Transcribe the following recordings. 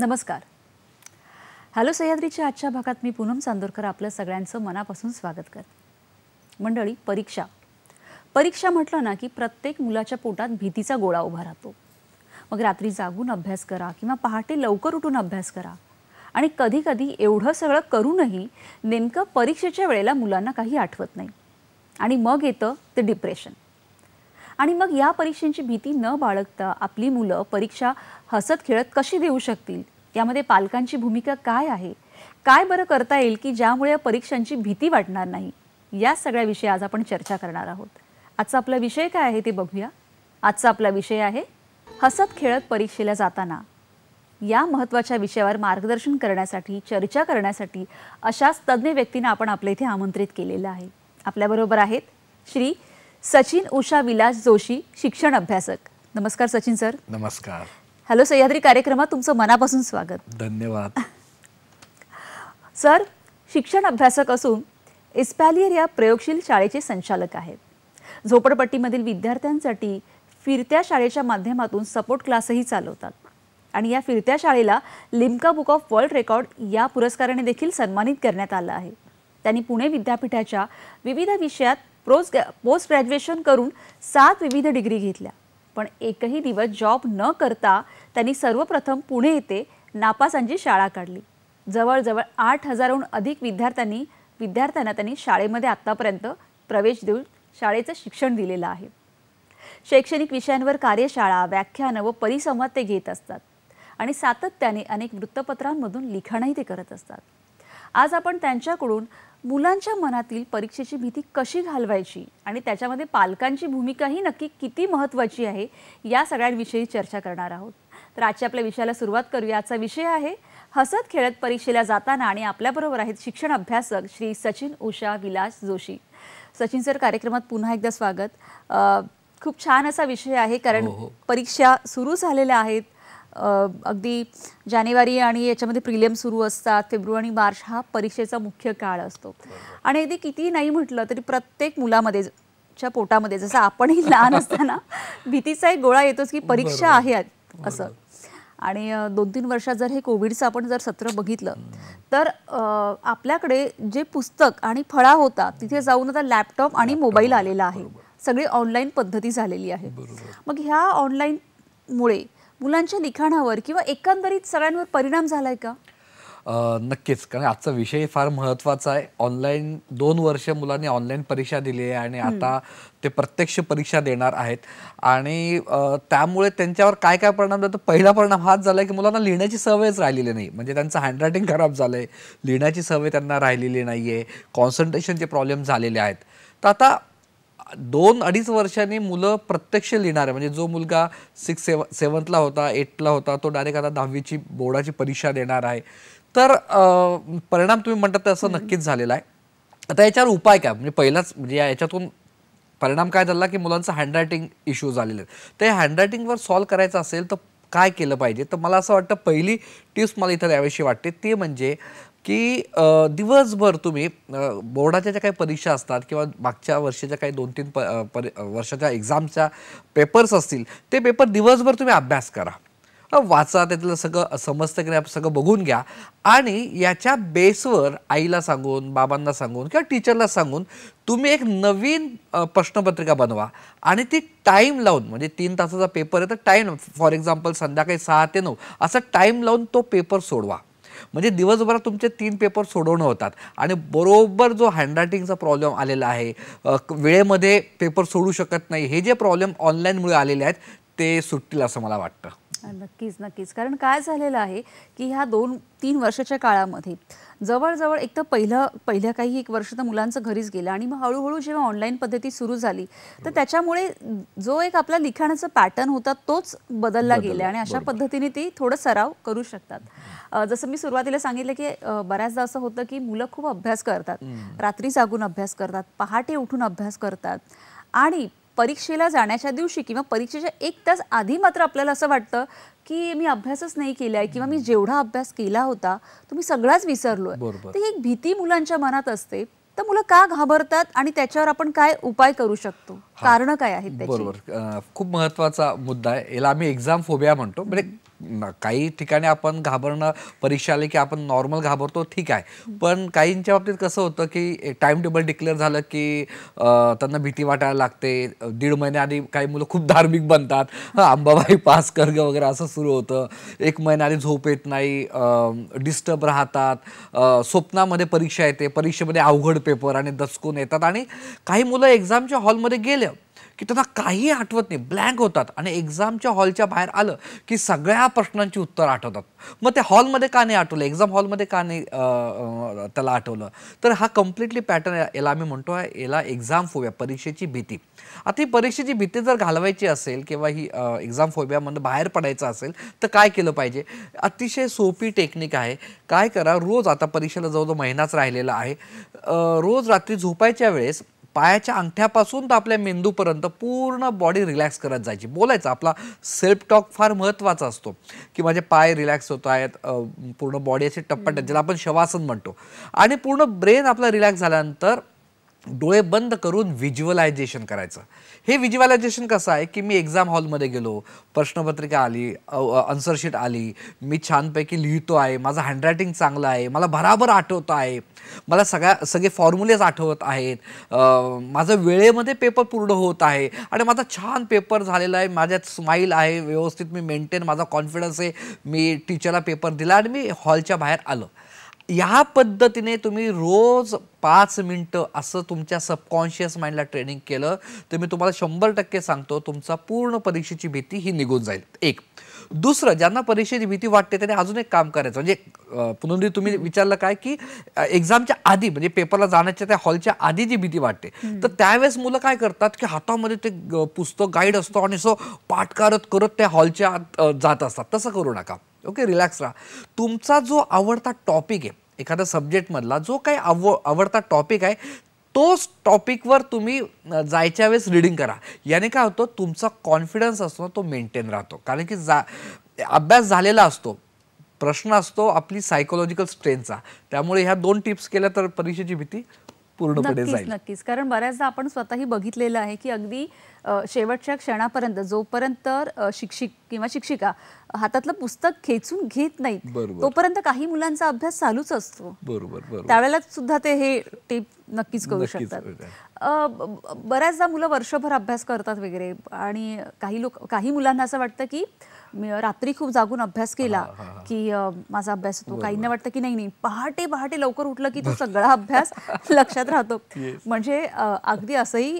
नमस्कार. हॅलो सह्याद्रीच्या आजच्या भागात मी पूनम चांदोरकर आपलं सगळ्यांचं मनापासून स्वागत करते. मंडळी, परीक्षा म्हटलं ना की प्रत्येक मुलाच्या पोटात भीतीचा गोळा उभा राहतो. मग रात्री जागून अभ्यास करा किंवा पहाटे लवकर उठून अभ्यास करा आणि कधी कधी एवढं सगळं करूनही नेमकं परीक्षेच्या वेळेला मुलांना काही आठवत नाही आणि मग येतं ते डिप्रेशन. आणि मग या परीक्षेची भीती न बाळगता आपली मुलं परीक्षा हसत खेळत कशी देऊ शकतील, यामध्ये पालकांची भूमिका काय आहे, काय बरं करता येईल की ज्यामुळे या परीक्षांची भीती वाटणार नाही, या सगळ्या विषय आज आपण चर्चा करणार आहोत. आजचा आपला विषय काय आहे ते बघूया. आजचा आपला विषय आहे हसत खेळत परीक्षेला जाताना. या महत्त्वाच्या विषयावर मार्गदर्शन करण्यासाठी, चर्चा करण्यासाठी अशाच तज्ञ व्यक्तींना आपण आपल्या इथे आमंत्रित केलेलं आहे. आपल्याबरोबर आहेत श्री सचिन उषा विलास जोशी, शिक्षण अभ्यासक. नमस्कार सचिन सर. नमस्कार. हॅलो सह्याद्री कार्यक्रमात तुमचं मनापासून स्वागत. धन्यवाद. सर शिक्षण अभ्यासक असून एस्पॅलियर या प्रयोगशील शाळेचे संचालक आहेत. झोपडपट्टीमधील विद्यार्थ्यांसाठी फिरत्या शाळेच्या माध्यमातून सपोर्ट क्लासही चालवतात आणि या फिरत्या शाळेला Limca book of world record या पुरस्काराने देखील सन्मानित करण्यात आलं आहे. त्यांनी पुणे विद्यापीठाच्या विविध विषयात पोस्ट ग्रॅज्युएशन करून 7 विविध डिग्री घेतल्या. पण एकही दिवस जॉब न करता त्यांनी सर्वप्रथम पुणे येथे नापासांची शाळा काढली. जवळजवळ 8,000हून अधिक विद्यार्थ्यांना त्यांनी शाळेमध्ये आत्तापर्यंत प्रवेश देऊन शाळेचं शिक्षण दिलेलं आहे. शैक्षणिक विषयांवर कार्यशाळा, व्याख्यानं व परिसंवाद ते घेत असतात आणि सातत्याने अनेक वृत्तपत्रांमधून लिखाणही ते करत असतात. आज आपण त्यांच्याकडून मुलांच्या मनातील परीक्षेची भीती कशी घालवायची आणि त्याच्यामध्ये पालकांची भूमिकाही नक्की किती महत्त्वाची आहे, या सगळ्यांविषयी चर्चा करणार आहोत. तर आजच्या आपल्या विषयाला सुरुवात करूया. आजचा विषय आहे हसत खेळत परीक्षेला जाताना आणि आपल्याबरोबर आहेत शिक्षण अभ्यासक श्री सचिन उषा विलास जोशी. सचिन सर, कार्यक्रमात पुन्हा एकदा स्वागत. खूप छान असा विषय आहे कारण परीक्षा सुरू झालेल्या आहेत. अगदी जानेवारी आणि याच्यामध्ये प्रिलिम सुरू असतात. फेब्रुवारी मार्च हा परीक्षेचा मुख्य काळ असतो आणि अगदी किती नाही म्हटलं तरी प्रत्येक मुलामध्ये च्या पोटामध्ये जसं आपणही लहान असताना भीतीचा एक गोळा येतोच की परीक्षा आहे असं. आणि 2-3 वर्षात जर हे कोविडचं आपण जर सत्र बघितलं तर आपल्याकडे जे पुस्तक आणि फळा होता तिथे जाऊन आता लॅपटॉप आणि मोबाईल आलेला आहे. सगळी ऑनलाईन पद्धती झालेली आहे. मग ह्या ऑनलाईनमुळे मुलांच्या लिखाणावर किंवा एकंदरीत सगळ्यांवर परिणाम झालाय का? नक्कीच, कारण आजचा विषय फार महत्त्वाचा आहे. ऑनलाईन 2 वर्ष मुलांनी ऑनलाईन परीक्षा दिली आहे आणि आता ते प्रत्यक्ष परीक्षा देणार आहेत आणि त्यामुळे त्यांच्यावर काय काय परिणाम झाला. पहिला परिणाम हाच झाला की मुलांना लिहिण्याची सवयच राहिलेली नाही. म्हणजे त्यांचं हँडरायटिंग खराब झालं आहे, लिहिण्याची सवय त्यांना राहिलेली नाही आहे, कॉन्सन्ट्रेशनचे प्रॉब्लेम झालेले आहेत. तर आता 2-2.5 वर्षांनी मुलं प्रत्यक्ष लिहिणार आहे. म्हणजे जो मुलगा 6-7ला होता, 8ला होता, तो डायरेक्ट आता 10वीची बोर्डाची परीक्षा देणार आहे. तर परिणाम तुम्ही म्हणतात तसं नक्कीच झालेला आहे. आता याच्यावर उपाय काय? म्हणजे पहिलाच म्हणजे याच्यातून परिणाम काय झाला की मुलांचं हँडरायटिंग इश्यू झालेले आहेत. तर या हँडरायटिंगवर सॉल्व्ह करायचं असेल तर काय केलं पाहिजे? तर मला असं वाटतं पहिली टिप्स मला इथं द्यावीशी वाटते ते म्हणजे की दिवसभर तुम्ही बोर्डाच्या ज्या काही परीक्षा असतात किंवा मागच्या वर्षाच्या काही 2-3 वर्षाच्या एक्झामच्या पेपर्स असतील ते पेपर दिवसभर तुम्ही अभ्यास करा, वाचा, त्यातलं सगळं समजतं की नाही सगळं बघून घ्या आणि याच्या बेसवर आईला सांगून, बाबांना सांगून किंवा टीचरला सांगून तुम्ही एक नवीन प्रश्नपत्रिका बनवा आणि ती टाईम लावून, म्हणजे 3 तासाचा पेपर आहे तर टाईम, फॉर एक्झाम्पल संध्याकाळी 6 ते 9 असा टाईम लावून तो पेपर सोडवा. म्हणजे दिवसभरात तुमचे 3 पेपर सोडवणं होतात आणि बरोबर जो हँडरायटिंगचा प्रॉब्लेम आलेला आहे, वेळेमध्ये पेपर सोडू शकत नाही, हे जे प्रॉब्लेम ऑनलाईनमुळे आलेले आहेत ते सुटतील असं मला वाटतं. नक्कीच. कारण काय झालेलं आहे की ह्या 2-3 वर्षाच्या काळामध्ये जवळजवळ एक तर पहिल्या काही 1 वर्ष तर मुलांचं घरीच गेलं आणि मग हळूहळू जेव्हा ऑनलाईन पद्धती सुरू झाली तर त्याच्यामुळे जो एक आपला लिखाणाचा पॅटर्न होता तोच बदलला गेला आणि अशा पद्धतीने ते थोडं सराव करू शकतात. जसं मी सुरुवातीला सांगितलं की बऱ्याचदा असं होतं की मुलं खूप अभ्यास करतात, रात्री जागून अभ्यास करतात, पहाटे उठून अभ्यास करतात आणि परीक्षेला जाण्याच्या दिवशी किंवा परीक्षेच्या 1 तास आधी मात्र आपल्याला असं वाटतं की मी अभ्यासच नाही केलाय किंवा मी जेवढा अभ्यास केला होता तो मी सगळाच विसरलोय. तर ही एक भीती मुलांच्या मनात असते. तर मुलं का घाबरतात आणि त्याच्यावर आपण काय उपाय करू शकतो, कारण काय आहेत त्याची? बरोबर, खूप महत्त्वाचा मुद्दा आहे. याला आम्ही एक्झाम फोबिया म्हणतो. म्हणजे काही ठिकाणी आपण घाबरणं, परीक्षा आली की आपण नॉर्मल घाबरतो, ठीक आहे. पण काहींच्या बाबतीत कसं होतं की टाइम टेबल डिक्लेअर झालं की त्यांना भीती वाटायला लागते. 1.5 महिने आधी काही मुलं खूप धार्मिक बनतात, अंबाबाई पास कर ग वगैरे असं सुरू होतं. 1 महिना आधी झोप येत नाही, डिस्टर्ब राहतात, स्वप्नामध्ये परीक्षा येते, परीक्षेमध्ये अवघड पेपर आणि दचकून येतात. आणि काही मुलं एक्झामच्या हॉलमध्ये गेलं की त्यांना काही आठवत नाही, ब्लँक होतात. आणि एक्झामच्या हॉलच्या बाहेर आलं की सगळ्या प्रश्नांची उत्तर आठवतात. मग ते हॉलमध्ये का नाही आठवलं, एक्झाम हॉलमध्ये का नाही त्याला आठवलं? तर हा कम्प्लिटली पॅटर्न, याला आम्ही म्हणतो, याला एक्झाम फोबिया, परीक्षेची भीती. आता ही परीक्षेची भीती जर घालवायची असेल किंवा ही एक्झाम फोबियामधून बाहेर पडायचं असेल तर काय केलं पाहिजे? अतिशय सोपी टेक्निक आहे. काय करा, रोज, आता परीक्षेला जवळजवळ महिनाच राहिलेला आहे, रोज रात्री झोपायच्या वेळेस पायाच्या अंगठ्यापासून तर आपल्या मेंदूपर्यंत पूर्ण बॉडी रिलॅक्स करत जायची. बोलायचं, आपला सेल्फ टॉक फार महत्त्वाचा असतो की माझे पाय रिलॅक्स होत आहेत, पूर्ण बॉडी अशी टप्प्यात, ज्याला आपण शवासन म्हणतो. आणि पूर्ण ब्रेन आपला रिलॅक्स झाल्यानंतर डोळे बंद करून व्हिज्युअलायझेशन करायचं. हे व्हिज्युअलायझेशन कसं आहे की मी एक्झाम हॉलमध्ये गेलो, प्रश्नपत्रिका आली, आन्सर शीट आली, मी छानपैकी लिहितो आहे, माझं हँडरायटिंग चांगलं आहे, मला भराभर आठवतं आहे, मला सगळे फॉर्म्युलेज आठवत आहेत, माझं वेळेमध्ये पेपर पूर्ण होत आहे आणि माझा छान पेपर झालेला आहे, माझ्यात स्माईल आहे, व्यवस्थित मी मेंटेन, माझा कॉन्फिडन्स आहे, मी टीचरला पेपर दिला आणि मी हॉलच्या बाहेर आलो. ह्या पद्धतीने तुम्ही रोज 5 मिनिटं असं तुमच्या सबकॉन्शियस माइंडला ट्रेनिंग केलं तर मी तुम्हाला 100% सांगतो, तुमचा पूर्ण परीक्षेची भीती ही निघून जाईल. एक. दुसरं, ज्यांना परीक्षेची भीती वाटते त्याने अजून एक काम करायचं. म्हणजे पुनंदी तुम्ही विचारलं काय की एक्झामच्या आधी, म्हणजे पेपरला जाण्याच्या त्या हॉलच्या आधी जी भीती वाटते, तर त्यावेळेस मुलं काय करतात की हातामध्ये ते पुस्तक गाईड असतो आणि असं पाठ करत त्या हॉलच्या आत जात असतात. तसं करू नका. ओके, रिलॅक्स राहा. तुमचा जो आवडता टॉपिक आहे, एखाद्या सब्जेक्टमधला जो काही आवडता टॉपिक आहे, तोच टॉपिकवर तुम्ही जायच्या वेळेस रीडिंग करा. याने काय होतं, तुमचा कॉन्फिडन्स असतो ना तो मेंटेन राहतो. कारण की अभ्यास झालेला असतो, प्रश्न असतो आपली सायकोलॉजिकल स्ट्रेंथचा. त्यामुळे ह्या 2 टिप्स केल्या तर परीक्षेची भीती पूर्णपणे जाईल. नक्कीच. कारण बऱ्याचदा आपण स्वतःही बघितलेलं आहे की अगदी शेवटच्या क्षणापर्यंत, जोपर्यंत शिक्षक किंवा शिक्षिका हातातलं पुस्तक खेचून घेत नाहीत, तोपर्यंत काही मुलांचा अभ्यास चालूच असतो. बरोबर. त्यावेळेला सुद्धा ते हे टिप नक्कीच करू शकतात. बऱ्याचदा मुलं वर्षभर अभ्यास करतात वगैरे, आणि काही मुलांना असं वाटतं की रात्री खूप जागून अभ्यास केला की माझा अभ्यास होतो. काहींना वाटतं की नाही, पहाटे लवकर उठलं की तो सगळा अभ्यास लक्षात राहतो. म्हणजे अगदी असंही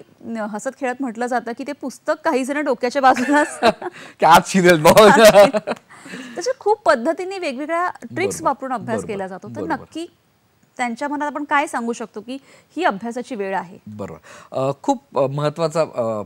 हसत खेळत म्हटलं जातं की ते पुस्तक काही जण डोक्याच्या बाजूला तसे खूप पद्धतीने वेगवेगळ्या ट्रिक्स वापरून अभ्यास केला जातो. तर नक्की त्यांच्या मनात आपण काय सांगू शकतो की ही अभ्यासाची वेळ आहे? बरोबर, खूप महत्त्वाचा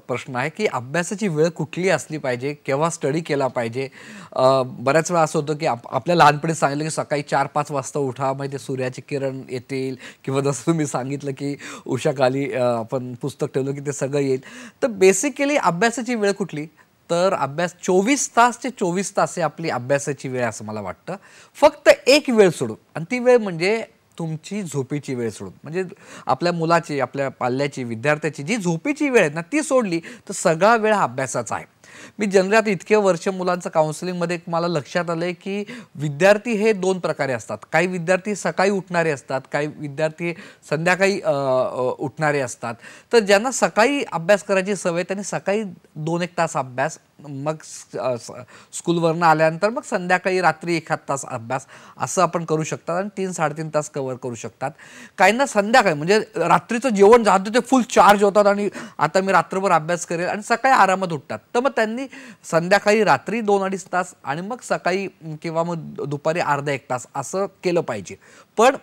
प्रश्न आहे की अभ्यासाची वेळ कुठली असली पाहिजे, केव्हा स्टडी केला पाहिजे. बऱ्याच वेळा असं होतं की आपल्या लहानपणी सांगितलं की सकाळी 4-5 वाजता उठा, मग ते सूर्याचे किरण येतील, किंवा जसं तुम्ही सांगितलं की उषाखाली आपण पुस्तक ठेवलं की ते सगळं येईल. तर बेसिकली अभ्यासाची वेळ कुठली, तर अभ्यास 24 तास ते 24 तास हे आपली अभ्यासाची वेळ असं मला वाटतं. फक्त एक वेळ सोडून, आणि ती वेळ म्हणजे तुमची झोपेची वेळ सोडून. म्हणजे आपल्या मुलाची, आपल्या पाल्याची, विद्यार्थ्याची जी झोपेची वेळ आहे ना, ती सोडली तर सगळा वेळ हा अभ्यासाचा आहे. मी जनरली आता इतके वर्ष मुलांचं काउन्सिलिंगमध्ये मला लक्षात आलंय की विद्यार्थी हे 2 प्रकारे असतात. काही विद्यार्थी सकाळी उठणारे असतात, काही विद्यार्थी संध्याकाळी उठणारे असतात. तर ज्यांना सकाळी अभ्यास करायची सवय, त्यांनी सकाळी 2-1 तास अभ्यास, मग स्कूलवरनं आल्यानंतर मग संध्याकाळी रात्री 1 तास अभ्यास, असं आपण करू शकतात आणि 3-3.5 तास कव्हर करू शकतात. काहींना संध्याकाळी, म्हणजे रात्रीचं जेवण झालं ते फुल चार्ज होतात आणि आता मी रात्रभर अभ्यास करेल, आणि सकाळी आरामात उठतात. तर मग त्यांनी संध्याकाळी रात्री 2-2.5 तास आणि मग सकाळी किंवा मग दुपारी अर्धा-1 तास असं केलं पाहिजे. पण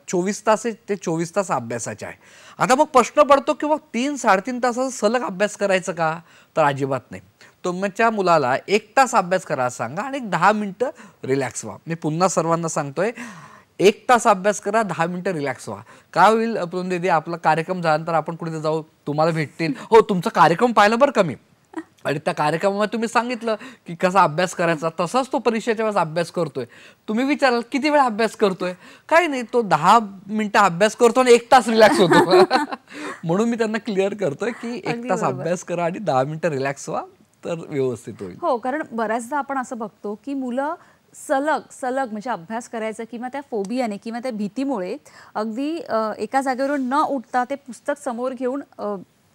24 तास ते 24 तास अभ्यासाचे आहे. आता मग प्रश्न पडतो की मग 3-3.5 तासाचा सलग अभ्यास करायचं का, तर अजिबात नाही. तुमच्या मुलाला 1 तास अभ्यास करायला सांगा आणि 10 मिनिटं रिलॅक्स व्हा. मी पुन्हा सर्वांना सांगतोय, 1 तास अभ्यास करा, 10 मिनिटं रिलॅक्स व्हा. काय होईल पुनंदी, आपला कार्यक्रम झाल्यानंतर आपण कुठे जाऊ, तुम्हाला भेटतील, हो तुमचा कार्यक्रम पाहिला बरं का मी, आणि त्या कार्यक्रमामध्ये तुम्ही सांगितलं की कसा अभ्यास करायचा, तसाच तो परीक्षेच्या वेळेस अभ्यास करतोय. तुम्ही विचाराल किती वेळ अभ्यास करतोय, काही नाही, तो 10 मिनिटं अभ्यास करतो आणि 1 तास रिलॅक्स होतो. म्हणून मी त्यांना क्लिअर करतोय की 1 तास अभ्यास करा आणि 10 मिनिटं रिलॅक्स व्हा, तर व्यवस्थित होईल. हो, कारण बऱ्याचदा आपण असं बघतो की मुलं सलग सलग म्हणजे अभ्यास करायचं किंवा त्या फोबियाने किंवा त्या भीतीमुळे अगदी एका जागेवरून न उठता ते पुस्तक समोर घेऊन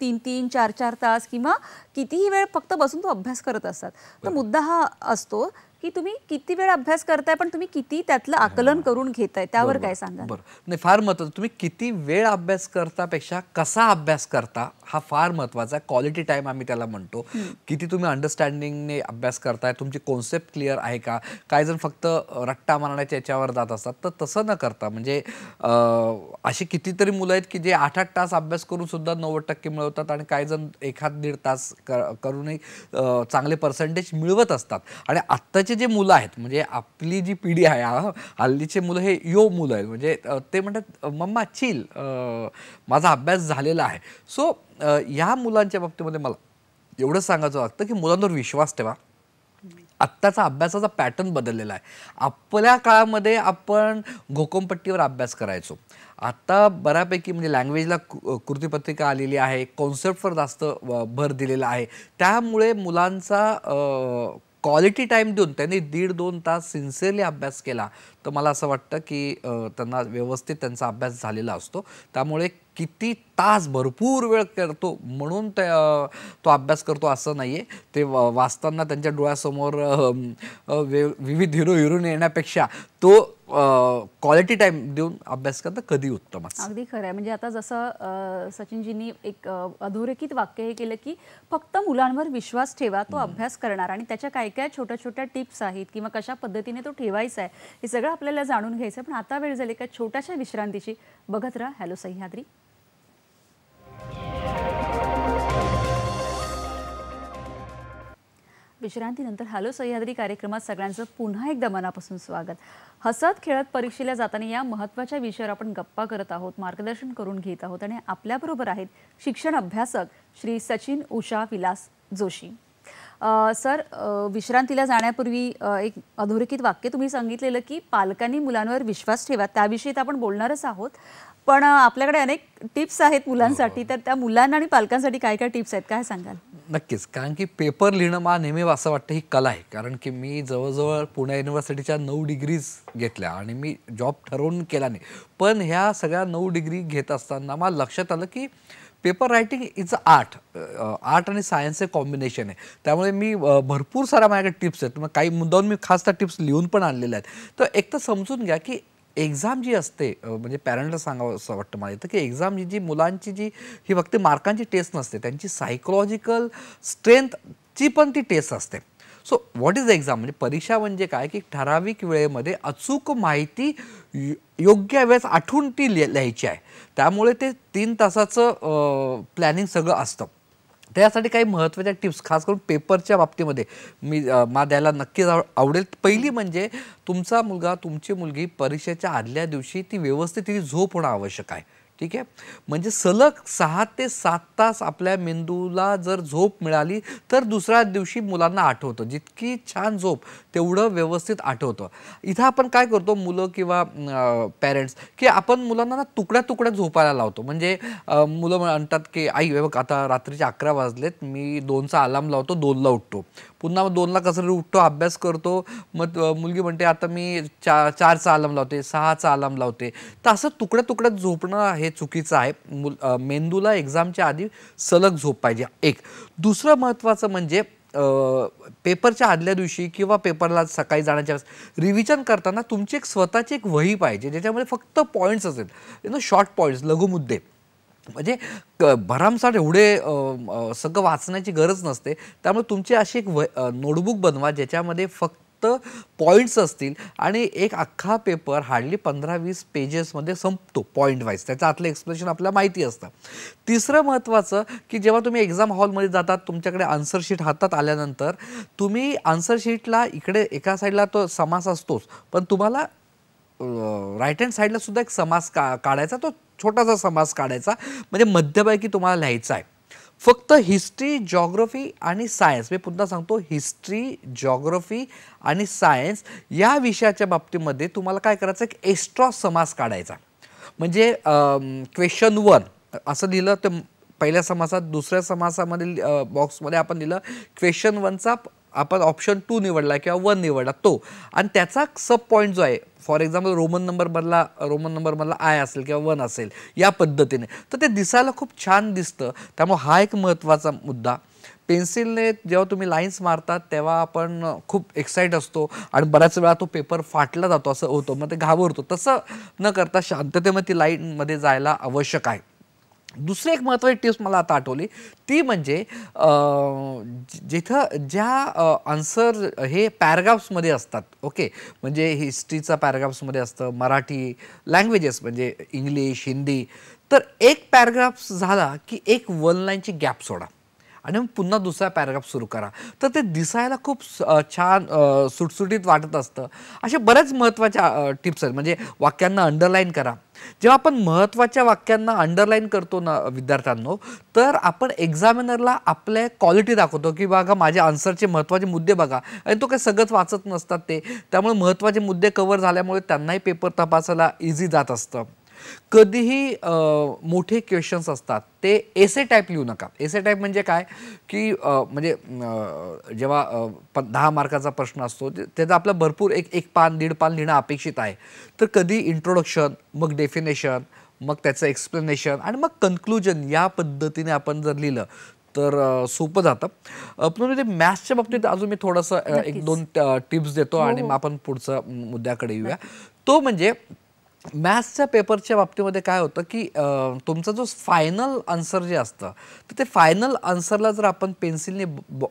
3-3, 4-4 तास किंवा कितीही वेळ फक्त बसून तो अभ्यास करत असतात. तर मुद्दा हा असतो की तुम्ही किती वेळ अभ्यास करताय, पण तुम्ही किती त्यातलं आकलन करून घेताय, त्यावर काय सांगाल? बरं. नाही, फार महत्त्वाचं. तुम्ही किती वेळ अभ्यास करतापेक्षा कसा अभ्यास करता हा फार महत्त्वाचा आहे. क्वालिटी टाईम आम्ही त्याला म्हणतो. किती तुम्ही अंडरस्टँडिंगने अभ्यास करताय, तुमची कॉन्सेप्ट क्लिअर आहे का? काही जण फक्त रट्टा मारण्याच्या याच्यावर जात असतात, तर तसं न करता म्हणजे अशी कितीतरी मुलं आहेत की जे 8-8 तास अभ्यास करून सुद्धा 90% मिळवतात आणि काही जण 1-1.5 तास करूनही चांगले पर्सेंटेज मिळवत असतात. आणि आत्ताचे जे मुलं आहेत म्हणजे आपली जी पिढी आहे, हल्लीचे मुलं हे मुलं आहेत. म्हणजे ते म्हणतात मम्मा चिल, माझा अभ्यास झालेला आहे. सो या मुलांच्या बाबतीमध्ये मला एवढं सांगायचं वाटतं की मुलांवर विश्वास ठेवा. आत्ताचा अभ्यासाचा पॅटर्न बदललेला आहे. आपल्या काळामध्ये आपण घोकमपट्टीवर अभ्यास करायचो. आता बऱ्यापैकी म्हणजे लँग्वेजला कृतीपत्रिका आलेली आहे, कॉन्सेप्टवर जास्त भर दिलेला आहे. त्यामुळे मुलांचा क्वालिटी टाईम देऊन त्यांनी 1.5-2 तास सिन्सिअरली अभ्यास केला तर मला असं वाटतं की त्यांना व्यवस्थित त्यांचा अभ्यास झालेला असतो. त्यामुळे किती तास भरपूर वेळ करतो म्हणून तो अभ्यास करतो असं नाही आहे. ते वाचताना त्यांच्या डोळ्यासमोर विविध हिरोईन येण्यापेक्षा तो क्वालिटी टाईम देऊन अभ्यास करणं कधी उत्तमच. अगदी खरं आहे. म्हणजे आता जसं सचिनजींनी एक अधोरेखित वाक्य हे केलं की फक्त मुलांवर विश्वास ठेवा, तो अभ्यास करणार आणि त्याच्या काय काय छोट्या छोट्या टिप्स आहेत किंवा कशा पद्धतीने तो ठेवायचा आहे हे सगळं आपल्याला जाणून घ्यायचं. पण आता वेळ झाली का छोट्याशा विश्रांतीची. बघत राहा हॅलो सह्याद्री. विश्रांतीनंतर हॅलो सह्याद्री कार्यक्रमात सगळ्यांचं पुन्हा एकदा मनापासून स्वागत. हसत खेळत परीक्षेला जाताना या महत्त्वाच्या विषयावर आपण गप्पा करत आहोत, मार्गदर्शन करून घेत आहोत आणि आपल्याबरोबर आहेत शिक्षण अभ्यासक श्री सचिन उषा विलास जोशी. सर, विश्रांतीला जाण्यापूर्वी एक अधोरेखित वाक्य तुम्ही सांगितलेलं की पालकांनी मुलांवर विश्वास ठेवा, त्याविषयी आपण बोलणारच आहोत. पण आपल्याकडे अनेक टिप्स आहेत मुलांसाठी, तर त्या मुलांना आणि पालकांसाठी काय काय टिप्स आहेत, काय सांगाल? नक्कीच. कारण की पेपर लिहिणं मला नेहमी असं वाटतं ही कला आहे. कारण की मी जवळजवळ पुणे युनिव्हर्सिटीच्या 9 डिग्रीज घेतल्या आणि मी जॉब ठरवून केला नाही. पण ह्या सगळ्या 9 डिग्री घेत असताना मला लक्षात आलं की paper writing is a art. Art आणि सायन्सचे कॉम्बिनेशन आहे. त्यामुळे मी भरपूर साऱ्या माझ्याकडे टिप्स आहेत. मग काही मुद्दाहून मी खास त्या टिप्स लिहून पण आणलेल्या आहेत. तर एक तर समजून घ्या की एक्झाम जी असते, म्हणजे पॅरेंटला सांगावं असं वाटतं मला इथं की एक्झाम जी मुलांची ही फक्त मार्कांची टेस्ट नसते, त्यांची सायकोलॉजिकल स्ट्रेंथची पण ती टेस्ट असते. So what is the exam? म्हणजे परीक्षा म्हणजे काय की ठराविक वेळेमध्ये अचूक माहिती योग्य वेळेस आठवून ती लिहायची आहे. त्यामुळे ते 3 तासाचं प्लॅनिंग सगळं असतं. त्यासाठी काही महत्त्वाच्या टिप्स खास करून पेपरच्या बाबतीमध्ये मला द्यायला नक्कीच आवडेल. पहिली म्हणजे तुमचा मुलगा, तुमची मुलगी परीक्षेच्या आदल्या दिवशी ती व्यवस्थित तिची झोप होणं आवश्यक आहे. ठीक आहे. म्हणजे सलग 6 ते 7 तास आपल्या मेंदूला जर झोप मिळाली तर दुसऱ्या दिवशी मुलांना आठवतं. जितकी छान झोप तेवढं व्यवस्थित आठवतं. इथं आपण काय करतो मुलं किंवा पॅरेंट्स की आपण मुलांना ना तुकड्या तुकड्यात झोपायला लावतो. म्हणजे मुलं म्हणतात की आई बघ आता रात्रीचे 11 वाजलेत, मी 2चा अलार्म लावतो, 2ला उठतो. पुन्हा 2ला कसं तरी उठतो, अभ्यास करतो. मग मुलगी म्हणते आता मी 4चा अलार्म लावते, 6चा अलार्म लावते. तर असं तुकड्या तुकड्यात झोपणं हे चुकीचं आहे. मेंदूला एक्झामच्या आधी सलग झोप पाहिजे. एक दुसरं महत्त्वाचं म्हणजे पेपरच्या आदल्या दिवशी किंवा पेपरला सकाळी जाण्याच्या वेळेस रिव्हिजन करताना तुमची एक स्वतःची एक वही पाहिजे ज्याच्यामध्ये फक्त पॉईंट्स असेल, शॉर्ट पॉईंट्स, लघुमुद्दे. म्हणजे भरमसाठ एवढे सगळं वाचण्याची गरज नसते. त्यामुळे तुमची अशी एक नोटबुक बनवा ज्याच्यामध्ये फक्त पॉईंट्स असतील आणि एक अख्खा पेपर हार्डली 15-20 पेजेसमध्ये संपतो पॉईंट वाईज. त्याचं आतलं एक्सप्लेनेशन आपल्याला माहिती असतं. तिसरं महत्त्वाचं की जेव्हा तुम्ही एक्झाम हॉलमध्ये जातात, तुमच्याकडे आन्सर शीट हातात आल्यानंतर तुम्ही आन्सर शीटला इकडे एका साईडला तो समास असतोच, पण तुम्हाला राईट हँड साईडला सुद्धा एक समास काढायचा, तो छोटासा समास काढायचा, म्हणजे मध्यपैकी तुम्हाला लिहायचा आहे. फक्त हिस्ट्री, जॉग्रफी आणि सायन्स, मी पुन्हा सांगतो हिस्ट्री, जॉग्रफी आणि सायन्स या विषयाच्या बाबतीमध्ये तुम्हाला काय करायचं, एक एक्स्ट्रा समास काढायचा. म्हणजे क्वेश्चन 1 असं लिहिलं तर पहिल्या समासात दुसऱ्या समासामधील बॉक्समध्ये आपण लिहिलं क्वेश्चन 1चा आपण ऑप्शन 2 निवडला किंवा 1 निवडला तो, आणि त्याचा सब पॉईंट जो आहे, फॉर एक्झाम्पल रोमन नंबरमधला आय असेल किंवा 1 असेल या पद्धतीने, तर ते दिसायला खूप छान दिसतं. त्यामुळे हा एक महत्त्वाचा मुद्दा. पेन्सिलने जेव्हा तुम्ही लाईन्स मारतात तेव्हा आपण खूप एक्साइट असतो आणि बऱ्याच वेळा तो पेपर फाटला जातो असं होतं, मग ते घाबरतो. तसं न करता शांततेमध्ये ती लाईनमध्ये जायला आवश्यक आहे. दुसरी एक महत्त्वाची टिप्स मला आता आठवली, ती म्हणजे जिथं ज्या आन्सर हे पॅराग्राफ्समध्ये असतात, ओके, म्हणजे हिस्ट्रीचा पॅराग्राफ्समध्ये असतं, मराठी लँग्वेजेस म्हणजे इंग्लिश, हिंदी, तर एक पॅराग्राफ झाला की एक 1 लाईनची गॅप सोडा आणि मग पुन्हा दुसरा पॅराग्राफ सुरू करा, तर ते दिसायला खूप छान सुटसुटीत वाटत असतं. अशा बऱ्याच महत्त्वाच्या टिप्स आहेत. म्हणजे वाक्यांना अंडरलाईन करा. जेव्हा आपण महत्त्वाच्या वाक्यांना अंडरलाईन करतो ना विद्यार्थ्यांनो, तर आपण एक्झामिनरला आपल्या क्वालिटी दाखवतो की बघा माझ्या आन्सरचे महत्त्वाचे मुद्दे बघा, आणि तो काही सगळंच वाचत नसतात ते, त्यामुळे महत्त्वाचे मुद्दे कव्हर झाल्यामुळे त्यांनाही पेपर तपासायला इझी जात असतं. कधीही मोठे क्वेश्चन्स असतात ते एसे टाईप लिहू नका. एसे टाईप म्हणजे काय की म्हणजे जेव्हा 10 मार्काचा प्रश्न असतो त्याचा आपलं भरपूर एक पान 1.5 पान लिहिणं अपेक्षित आहे. तर कधी इंट्रोडक्शन, मग डेफिनेशन, मग त्याचं एक्सप्लेनेशन आणि मग कन्क्लुजन या पद्धतीने आपण जर लिहिलं तर सोपं जातं. पण ते मॅथ्सच्या बाबतीत अजून मी थोडंसं 1-2 टिप्स देतो आणि मग आपण पुढच्या मुद्द्याकडे येऊया. तो म्हणजे मॅथ्सच्या पेपरच्या बाबतीमध्ये काय होतं की तुमचा जो फायनल आन्सर जे असतं, तर ते फायनल आन्सरला जर आपण पेन्सिलने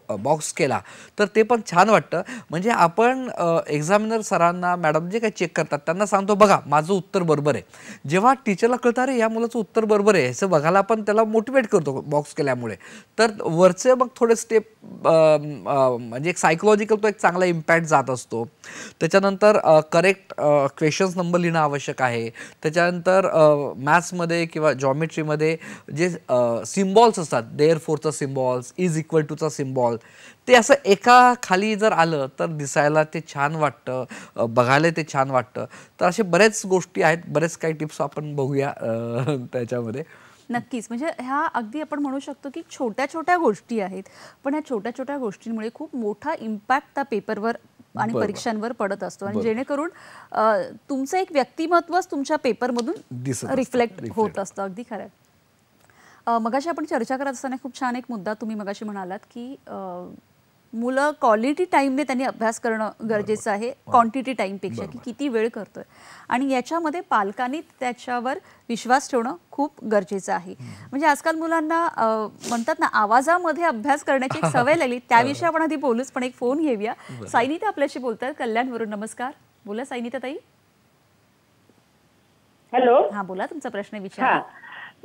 बॉक्स केला तर ते पण छान वाटतं. म्हणजे आपण एक्झामिनर सरांना, मॅडम जे काही चेक करतात त्यांना सांगतो बघा माझं उत्तर बरोबर आहे. जेव्हा टीचरला कळतं अरे या मुलाचं उत्तर बरोबर आहे असं बघायला आपण त्याला मोटिवेट करतो बॉक्स केल्यामुळे, तर वरचे मग थोडे स्टेप म्हणजे एक सायकोलॉजिकल तो एक चांगला इम्पॅक्ट जात असतो. त्याच्यानंतर करेक्ट क्वेश्चन्स नंबर लिहिणं आवश्यक आहे. त्याच्यानंतर मॅथ्समध्ये किंवा जॉमेट्रीमध्ये जे सिम्बॉल्स असतात, देअर फोरचा सिम्बॉल्स, इज इक्वल टूचा सिम्बॉल, ते असं एका खाली जर आलं तर दिसायला ते छान वाटतं, बघायला ते छान वाटतं. तर असे बरेच गोष्टी आहेत, बरेच काही टिप्स आपण बघूया त्याच्यामध्ये. नक्कीच. म्हणजे ह्या अगदी आपण म्हणू शकतो की छोट्या-छोट्या गोष्टी आहेत. पण ह्या छोट्या-छोट्या गोष्टींमुळे खूप मोठा इम्पॅक्ट त्या पेपरवर आणि परीक्षांवर पडत असतो आणि जेणेकरून तुमचं एक व्यक्तिमत्वच तुमच्या पेपरमधून रिफ्लेक्ट होत असतं. अगदी खरं आहे. मगाशी आपण चर्चा करत असताना खूप छान एक मुद्दा तुम्ही मगाशी म्हणालात की मुलं क्वालिटी टाईमने त्यांनी अभ्यास करणं गरजेचं आहे क्वांटिटी टाईमपेक्षा, की किती वेळ करतोय, आणि याच्यामध्ये पालकांनी त्याच्यावर विश्वास ठेवणं खूप गरजेचं आहे. म्हणजे आजकाल मुलांना म्हणतात ना आवाजामध्ये अभ्यास करण्याची एक सवय लागली. त्याविषयी आपण आधी बोलूच, पण एक फोन घेऊया. साईनीता आपल्याशी बोलतात कल्याणवरून. नमस्कार, बोला साईनीता ताई. हॅलो. हा बोला, तुमचा प्रश्न विचारा.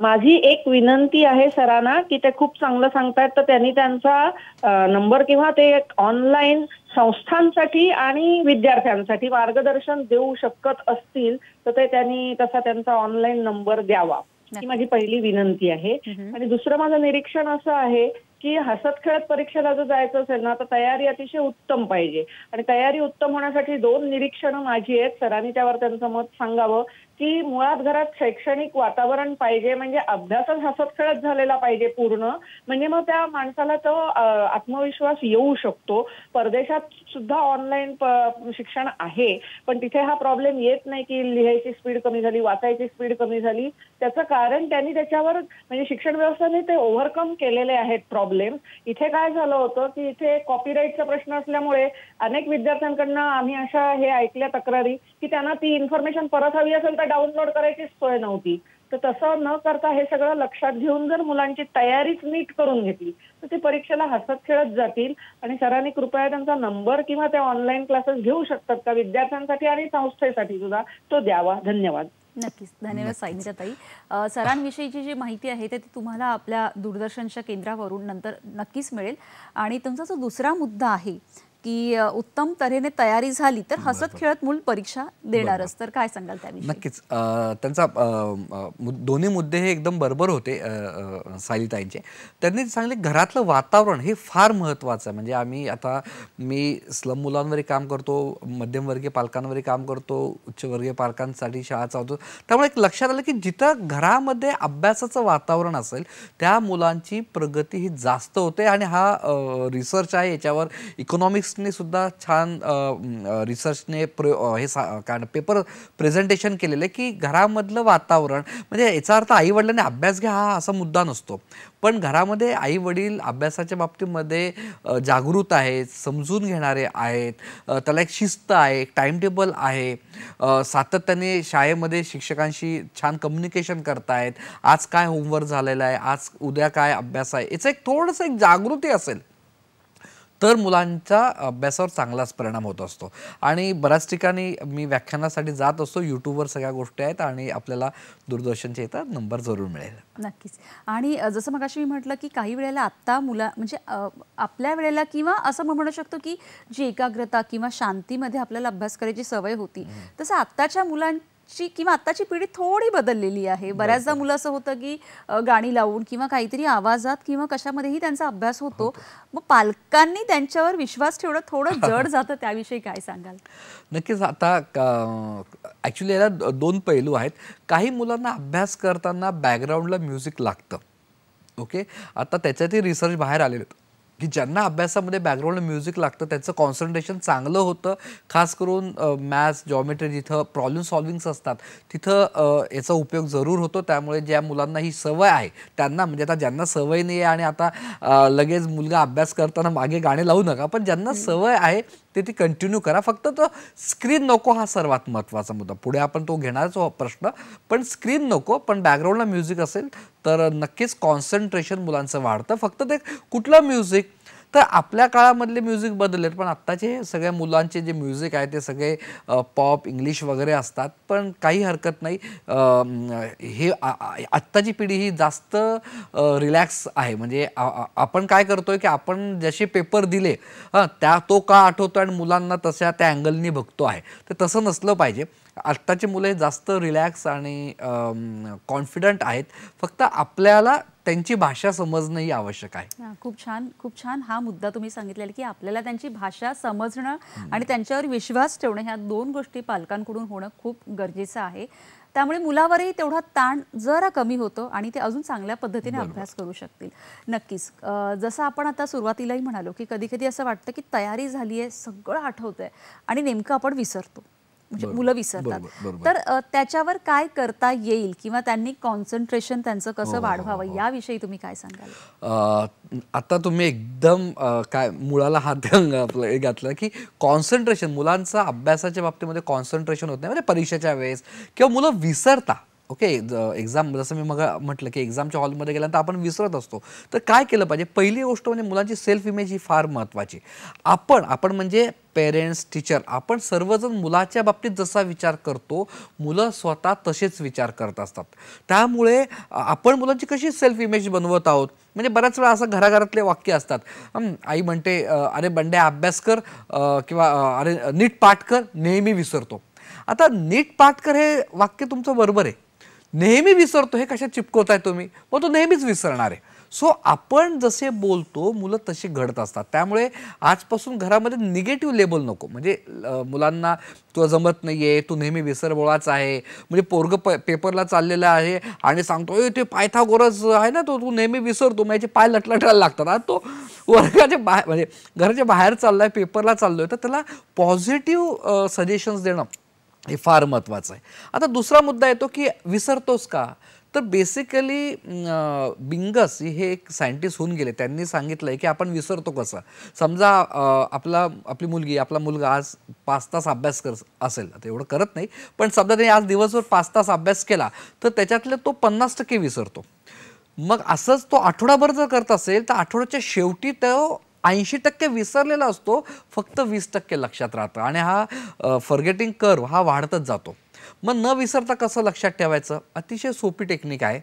माझी एक विनंती आहे सरांना की ते खूप चांगलं सांगतायत, तर त्यांनी त्यांचा नंबर किंवा ते ऑनलाईन संस्थांसाठी आणि विद्यार्थ्यांसाठी मार्गदर्शन देऊ शकत असतील तर ते त्यांनी तसा त्यांचा ऑनलाईन नंबर द्यावा, ही माझी पहिली विनंती आहे. आणि दुसरं माझं निरीक्षण असं आहे की हसत खेळत परीक्षेला जर जायचं असेल ना तर तयारी अतिशय उत्तम पाहिजे, आणि तयारी उत्तम होण्यासाठी 2 निरीक्षणं माझी आहेत. सरांनी त्यावर त्यांचं मत सांगावं की मुळात घरात शैक्षणिक वातावरण पाहिजे, म्हणजे अभ्यासच हसत खेळत झालेला पाहिजे पूर्ण, म्हणजे मग त्या माणसाला तो आत्मविश्वास येऊ शकतो. परदेशात सुद्धा ऑनलाईन शिक्षण आहे, पण तिथे हा प्रॉब्लेम येत नाही की लिहायची स्पीड कमी झाली, वाचायची स्पीड कमी झाली. त्याचं कारण त्यांनी त्याच्यावर म्हणजे शिक्षण व्यवस्थेने ते ओव्हरकम केलेले आहेत प्रॉब्लेम. इथे काय झालं होतं की इथे कॉपीराईटचा प्रश्न असल्यामुळे अनेक विद्यार्थ्यांकडनं आम्ही अशा हे ऐकल्या तक्रारी की त्यांना ती इन्फॉर्मेशन परत हवी असेल तर डाउनलोड करायची सोय नव्हती. तर तसं न करता हे सगळं लक्षात घेऊन जर मुलांची तयारीच नीट करून घेतली तर ते परीक्षेला हसत खेळत जातील. आणि सरांनी कृपया त्यांचा नंबर किंवा ते ऑनलाईन क्लासेस घेऊ शकतात का विद्यार्थ्यांसाठी आणि संस्थेसाठी सुद्धा, तो द्यावा. धन्यवाद. नक्कीच, धन्यवाद साईनीता ताई. सरांविषयीची जी माहिती आहे ती तुम्हाला आपल्या दूरदर्शनच्या केंद्रावरून नंतर नक्कीच मिळेल. आणि तुमचा जो दुसरा मुद्दा आहे की उत्तम तऱ्हेने तयारी झाली तर हसत खेळत मूल परीक्षा देणारच. तर काय सांगाल त्याविषयी? नक्कीच त्यांचा दोन्ही मुद्दे हे एकदम बरोबर होते सायलीताईंचे. त्यांनी सांगितले घरातलं वातावरण हे फार महत्त्वाचं आहे. म्हणजे मी स्लम मुलांवरही काम करतो, मध्यमवर्गीय पालकांवरही काम करतो, उच्चवर्गीय पालकांसाठी शाळा चालवतो. त्यामुळे एक लक्षात आलं की जिथं घरामध्ये अभ्यासाचं वातावरण असेल त्या मुलांची प्रगती ही जास्त होते. आणि हा रिसर्च आहे, याच्यावर इकॉनॉमिक्सने सुद्धा छान रिसर्चने काय पेपर प्रेझेंटेशन केलेलं आहे की घरामधलं वातावरण म्हणजे याचा अर्थ आई वडिलांनी अभ्यास घ्या हा असा मुद्दा नसतो, पण घरामध्ये आई वडील अभ्यासाच्या बाबतीमध्ये जागृत आहेत, समजून घेणारे आहेत, त्याला एक शिस्त आहे, एक टाइम टेबल आहे, सातत्याने शाळेमध्ये शिक्षकांशी छान कम्युनिकेशन करतायत, आज काय होमवर्क झालेला आहे, आज उद्या काय अभ्यास आहे, याचं एक थोडंसं एक जागृती असेल तर मुलांच्या अभ्यासावर चांगलाच परिणाम होत असतो. आणि बऱ्याच ठिकाणी मी व्याख्यानासाठी जात असतो, यूट्यूबवर सगळ्या गोष्टी आहेत आणि आपल्याला दूरदर्शनच्या इथं नंबर जरूर मिळेल. नक्कीच. आणि जसं मगाशी मी म्हटलं की काही वेळेला आत्ता म्हणजे आपल्या वेळेला किंवा असं म्हणू शकतो की जी एकाग्रता किंवा शांतीमध्ये आपल्याला अभ्यास करायची सवय होती, तसं आत्ताच्या मुलांची किंवा आत्ताची पिढी थोडी बदललेली आहे. बऱ्याचदा मुलं असं होतं की गाणी लावून किंवा काहीतरी आवाजात किंवा कशामध्येही त्यांचा अभ्यास होतो. मग पालकांनी त्यांच्यावर विश्वास ठेवणं थोडं जड जातं, त्याविषयी काय सांगाल? नक्कीच. आता ॲक्च्युली याला दोन पैलू आहेत. काही मुलांना अभ्यास करताना बॅकग्राऊंडला म्युझिक लागतं. ओके, आता त्याच्यातही रिसर्च बाहेर आलेलं की ज्यांना अभ्यासामध्ये बॅकग्राऊंडला म्युझिक लागतं त्याचं कॉन्सन्ट्रेशन चांगलं होतं. खास करून मॅथ्स, जॉमेट्री जिथं प्रॉब्लेम सॉल्विंग्स असतात तिथं याचा उपयोग जरूर होतो. त्यामुळे ज्या मुलांना ही सवय आहे त्यांना, म्हणजे आता ज्यांना सवय नाही आहे आणि आता लगेच मुलगा अभ्यास करताना मागे गाणे लावू नका, पण ज्यांना सवय आहे ते ती कंटिन्यू करा. फक्त तो स्क्रीन नको हा सर्वात महत्त्वाचा मुद्दा. पुढे आपण तो घेणारच प्रश्न, पण स्क्रीन नको, पण बॅकग्राऊंडला म्युझिक असेल तर नक्कीच कॉन्सन्ट्रेशन मुलांचं वाढतं. फक्त ते कुठलं म्युझिक, तर आपल्या काळामधले म्युझिक बदललेत, पण आत्ताचे सगळ्या मुलांचे जे म्युझिक आहे ते सगळे पॉप, इंग्लिश वगैरे असतात. पण काही हरकत नाही, हे आत्ताची पिढी ही जास्त रिलॅक्स आहे. म्हणजे आपण काय करतोय की आपण जसे पेपर दिले तो का आठवतो आणि मुलांना तशा त्या अँगलनी बघतो आहे, तर तसं नसलं पाहिजे. आत्ताची मुले जास्त रिलॅक्स आणि कॉन्फिडंट आहेत. फक्त आपल्याला त्यांची भाषा समजणं ही आवश्यक आहे. खूप छान, खूप छान हा मुद्दा तुम्ही सांगितलेला की आपल्याला त्यांची भाषा समजणं आणि त्यांच्यावर विश्वास ठेवणं, ह्या दोन गोष्टी पालकांकडून होणं खूप गरजेचं आहे. त्यामुळे मुलावरही तेवढा ताण जरा कमी होतो आणि ते अजून चांगल्या पद्धतीने अभ्यास करू शकतील. नक्कीच. जसं आपण आता सुरुवातीलाही म्हणालो की कधी कधी असं वाटतं की तयारी झाली आहे, सगळं आठवतंय आणि नेमकं आपण विसरतो, म्हणजे मुलं विसरतात. तर त्याच्यावर काय करता येईल किंवा त्यांनी कॉन्सन्ट्रेशन त्यांचं कसं वाढवावं याविषयी तुम्ही काय सांगाल? आता तुम्ही एकदम काय मुळाला हात आपलं घातलं की कॉन्सन्ट्रेशन, मुलांचं अभ्यासाच्या बाबतीमध्ये कॉन्सन्ट्रेशन होत नाही, म्हणजे परीक्षेच्या वेळेस किंवा मुलं विसरता. ओके, एक्झाम, जसं मी मग म्हटलं की एक्झामच्या हॉलमध्ये गेल्यानंतर आपण विसरत असतो. तर काय केलं पाहिजे? पहिली गोष्ट म्हणजे मुलांची सेल्फ इमेज ही फार महत्त्वाची. आपण म्हणजे पेरेंट्स, टीचर, आपण सर्वजण मुलाच्या बाबतीत जसा विचार करतो मुलं स्वतः तसेच विचार करत असतात. त्यामुळे आपण मुलांची कशी सेल्फ इमेज बनवत आहोत, म्हणजे बऱ्याच वेळा असं घराघरातले वाक्य असतात. आई म्हणते अरे बंड्या अभ्यास कर, किंवा अरे नीट पाठ कर, नेहमी विसरतो. आता नीट पाठ कर हे वाक्य तुमचं बरोबर आहे, नेहमी विसरतो हे कशात चिपकवताय तुम्ही? मग तो नेहमीच विसरणार आहे. सो आपण जसे बोलतो मुलं तशी घडत असतात. त्यामुळे आजपासून घरामध्ये निगेटिव्ह लेबल नको. म्हणजे मुलांना तुला जमत नाहीये, तू नेहमी विसरबोळाच आहे. म्हणजे पोरगं पेपरला चाललेलं आहे आणि सांगतो ते पायथागोरस आहे ना, तो तू नेहमी विसरतो, माझे पाय लटलटायला लागतात. आणि तो वर्गाच्या बाहेर, म्हणजे घराच्या बाहेर चाललाय, पेपरला चाललोय, तर त्याला पॉझिटिव्ह सजेशन्स देणं हे फार महत्त्वाचं आहे. आता दुसरा मुद्दा येतो की विसरतोस का? तर बेसिकली बिंगस हे एक सायंटिस्ट होऊन गेले, त्यांनी सांगितलंय की आपण विसरतो कसं. समजा आपली मुलगी, आपला मुलगा आज 5 तास अभ्यास असेल, आता एवढं करत नाही, पण समजा त्याने आज दिवसभर 5 तास अभ्यास केला तर त्याच्यातले तो 50% विसरतो. मग असंच तो आठवडाभर जर करत असेल तर आठवड्याच्या शेवटी तो 80% विसरलेला असतो, फक्त 20% लक्षात राहतं. आणि हा फॉरगेटिंग कर्व हा वाढतच जातो. मग न विसरता कसं लक्षात ठेवायचं? अतिशय सोपी टेक्निक आहे.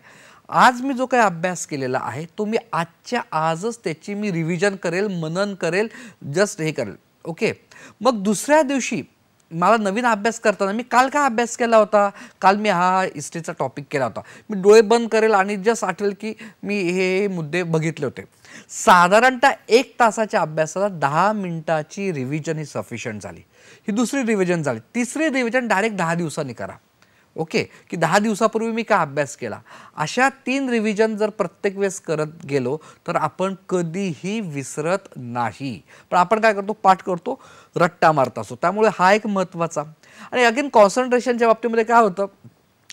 आज मी जो काही अभ्यास केलेला आहे तो मी आजच्या आजच त्याची मी रिव्हिजन करेल, मनन करेल, जस्ट हे करेल. ओके. मग दुसऱ्या दिवशी मला नवीन अभ्यास करताना मी काल काय अभ्यास केला होता, काल मी हा हिस्ट्रीचा टॉपिक केला होता, मी डोळे बंद करेल आणि जस्ट आठवेल की मी हे मुद्दे बघितले होते. साधारणतः 1 तासाच्या अभ्यासाला 10 मिनिटाची रिव्हिजन ही सफिशियंट झाली. ही दुसरी रिव्हिजन झाली. तिसरी रिव्हिजन डायरेक्ट 10 दिवसांनी करा. ओके, की 10 दिवसापूर्वी मी काय अभ्यास केला. अशा 3 रिव्हिजन जर प्रत्येक वेळेस करत गेलो तर आपण कधीही विसरत नाही. पण आपण काय करतो, पाठ करतो, रट्टा मारत असतो. त्यामुळे हा एक महत्त्वाचा. आणि अगेन कॉन्सन्ट्रेशनच्या बाबतीमध्ये काय होतं,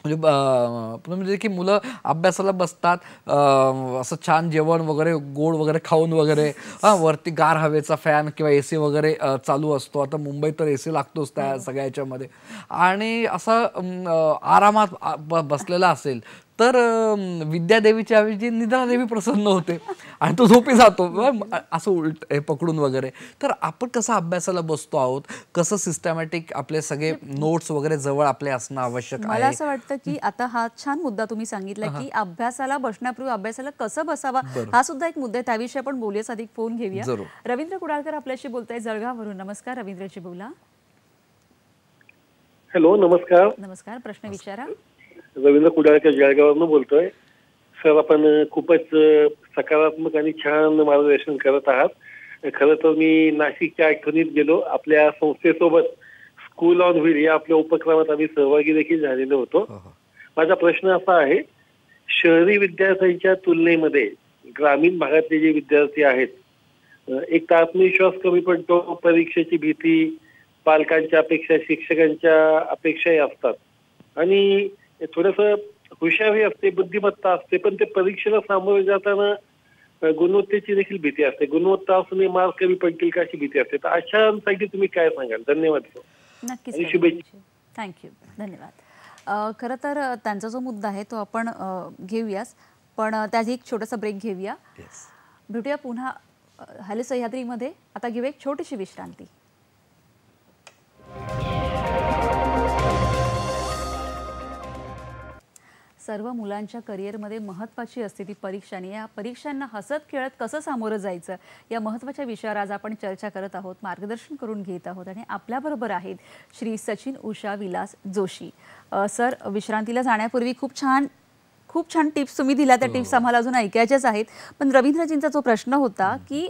म्हणजे की मुलं अभ्यासाला बसतात, असं छान जेवण वगैरे गोड वगैरे खाऊन वगैरे, वरती गार हवेचा फॅन किंवा AC वगैरे चालू असतो. आता मुंबईत तर AC लागतोच त्या सगळ्या याच्यामध्ये. आणि असं आरामात बसलेला असेल तर विद्यादेवीच्या ऐवजी निद्रादेवी प्रसन्न होते आणि तो झोपी जातो असं उलट हे पकडून वगैरे. तर आपण कसं अभ्यासाला बसतो आहोत, कसं सिस्टमॅटिक आपले सगळे नोट्स वगैरे जवळ आपले असणं आवश्यक आहे. मला असं वाटतं की आता हा छान मुद्दा तुम्ही सांगितला की अभ्यासाला बसण्यापूर्वी अभ्यासाला कसं बसावा, हा सुद्धा एक मुद्दा आहे. त्याविषयी आपण बोलूया. अधिक फोन घेऊया. रवींद्र कुडाळकर आपल्याशी बोलताय जळगाववरून. नमस्कार रवींद्रजी, बोला. हॅलो, नमस्कार. नमस्कार, प्रश्न विचारा. रवींद्र कुडाळकर जळगाववरून बोलतोय. सर, आपण खूपच सकारात्मक आणि छान मार्गदर्शन करत आहात. खरं तर मी नाशिकच्या आठवणीत गेलो. आपल्या संस्थेसोबत स्कूल ऑन व्हील या आपल्या उपक्रमात आम्ही सहभागी देखील झालेलो होतो. माझा प्रश्न असा आहे, शहरी विद्यार्थ्यांच्या तुलनेमध्ये ग्रामीण भागातले जे विद्यार्थी आहेत, एक तर आत्मविश्वास कमी पडतो, परीक्षेची भीती, पालकांच्या अपेक्षा, शिक्षकांच्या अपेक्षाही असतात आणि थोडंसं हुशारी असते, बुद्धिमत्ता असते, पण ते परीक्षेला सामोरे जाताना गुणवत्तेची देखील भीती असते. गुणवत्ता असूनही मार्क कमी पडतील का अशी भीती असते. तर अशांसाठी तुम्ही काय सांगाल? धन्यवाद. नक्कीच, थँक्यू, धन्यवाद. खरं तर त्यांचा जो मुद्दा आहे तो आपण घेऊयाच, पण त्याआधी एक छोटासा ब्रेक घेऊया. भेटूया पुन्हा हॅलो सह्याद्रीमध्ये. आता घेऊया एक छोटीशी विश्रांती. सर्व मुलांच्या करिअरमध्ये महत्त्वाची असते ती परीक्षा, आणि या परीक्षांना हसत खेळत कसं सामोरं जायचं या महत्त्वाच्या विषयावर आज आपण चर्चा करत आहोत, मार्गदर्शन करून घेत आहोत. आणि आपल्याबरोबर आहेत श्री सचिन उषा विलास जोशी सर. विश्रांतीला जाण्यापूर्वी खूप छान टिप्स तुम्ही दिल्या. त्या टिप्स आम्हाला अजून ऐकायच्याच आहेत. पण रवींद्रजींचा जो प्रश्न होता की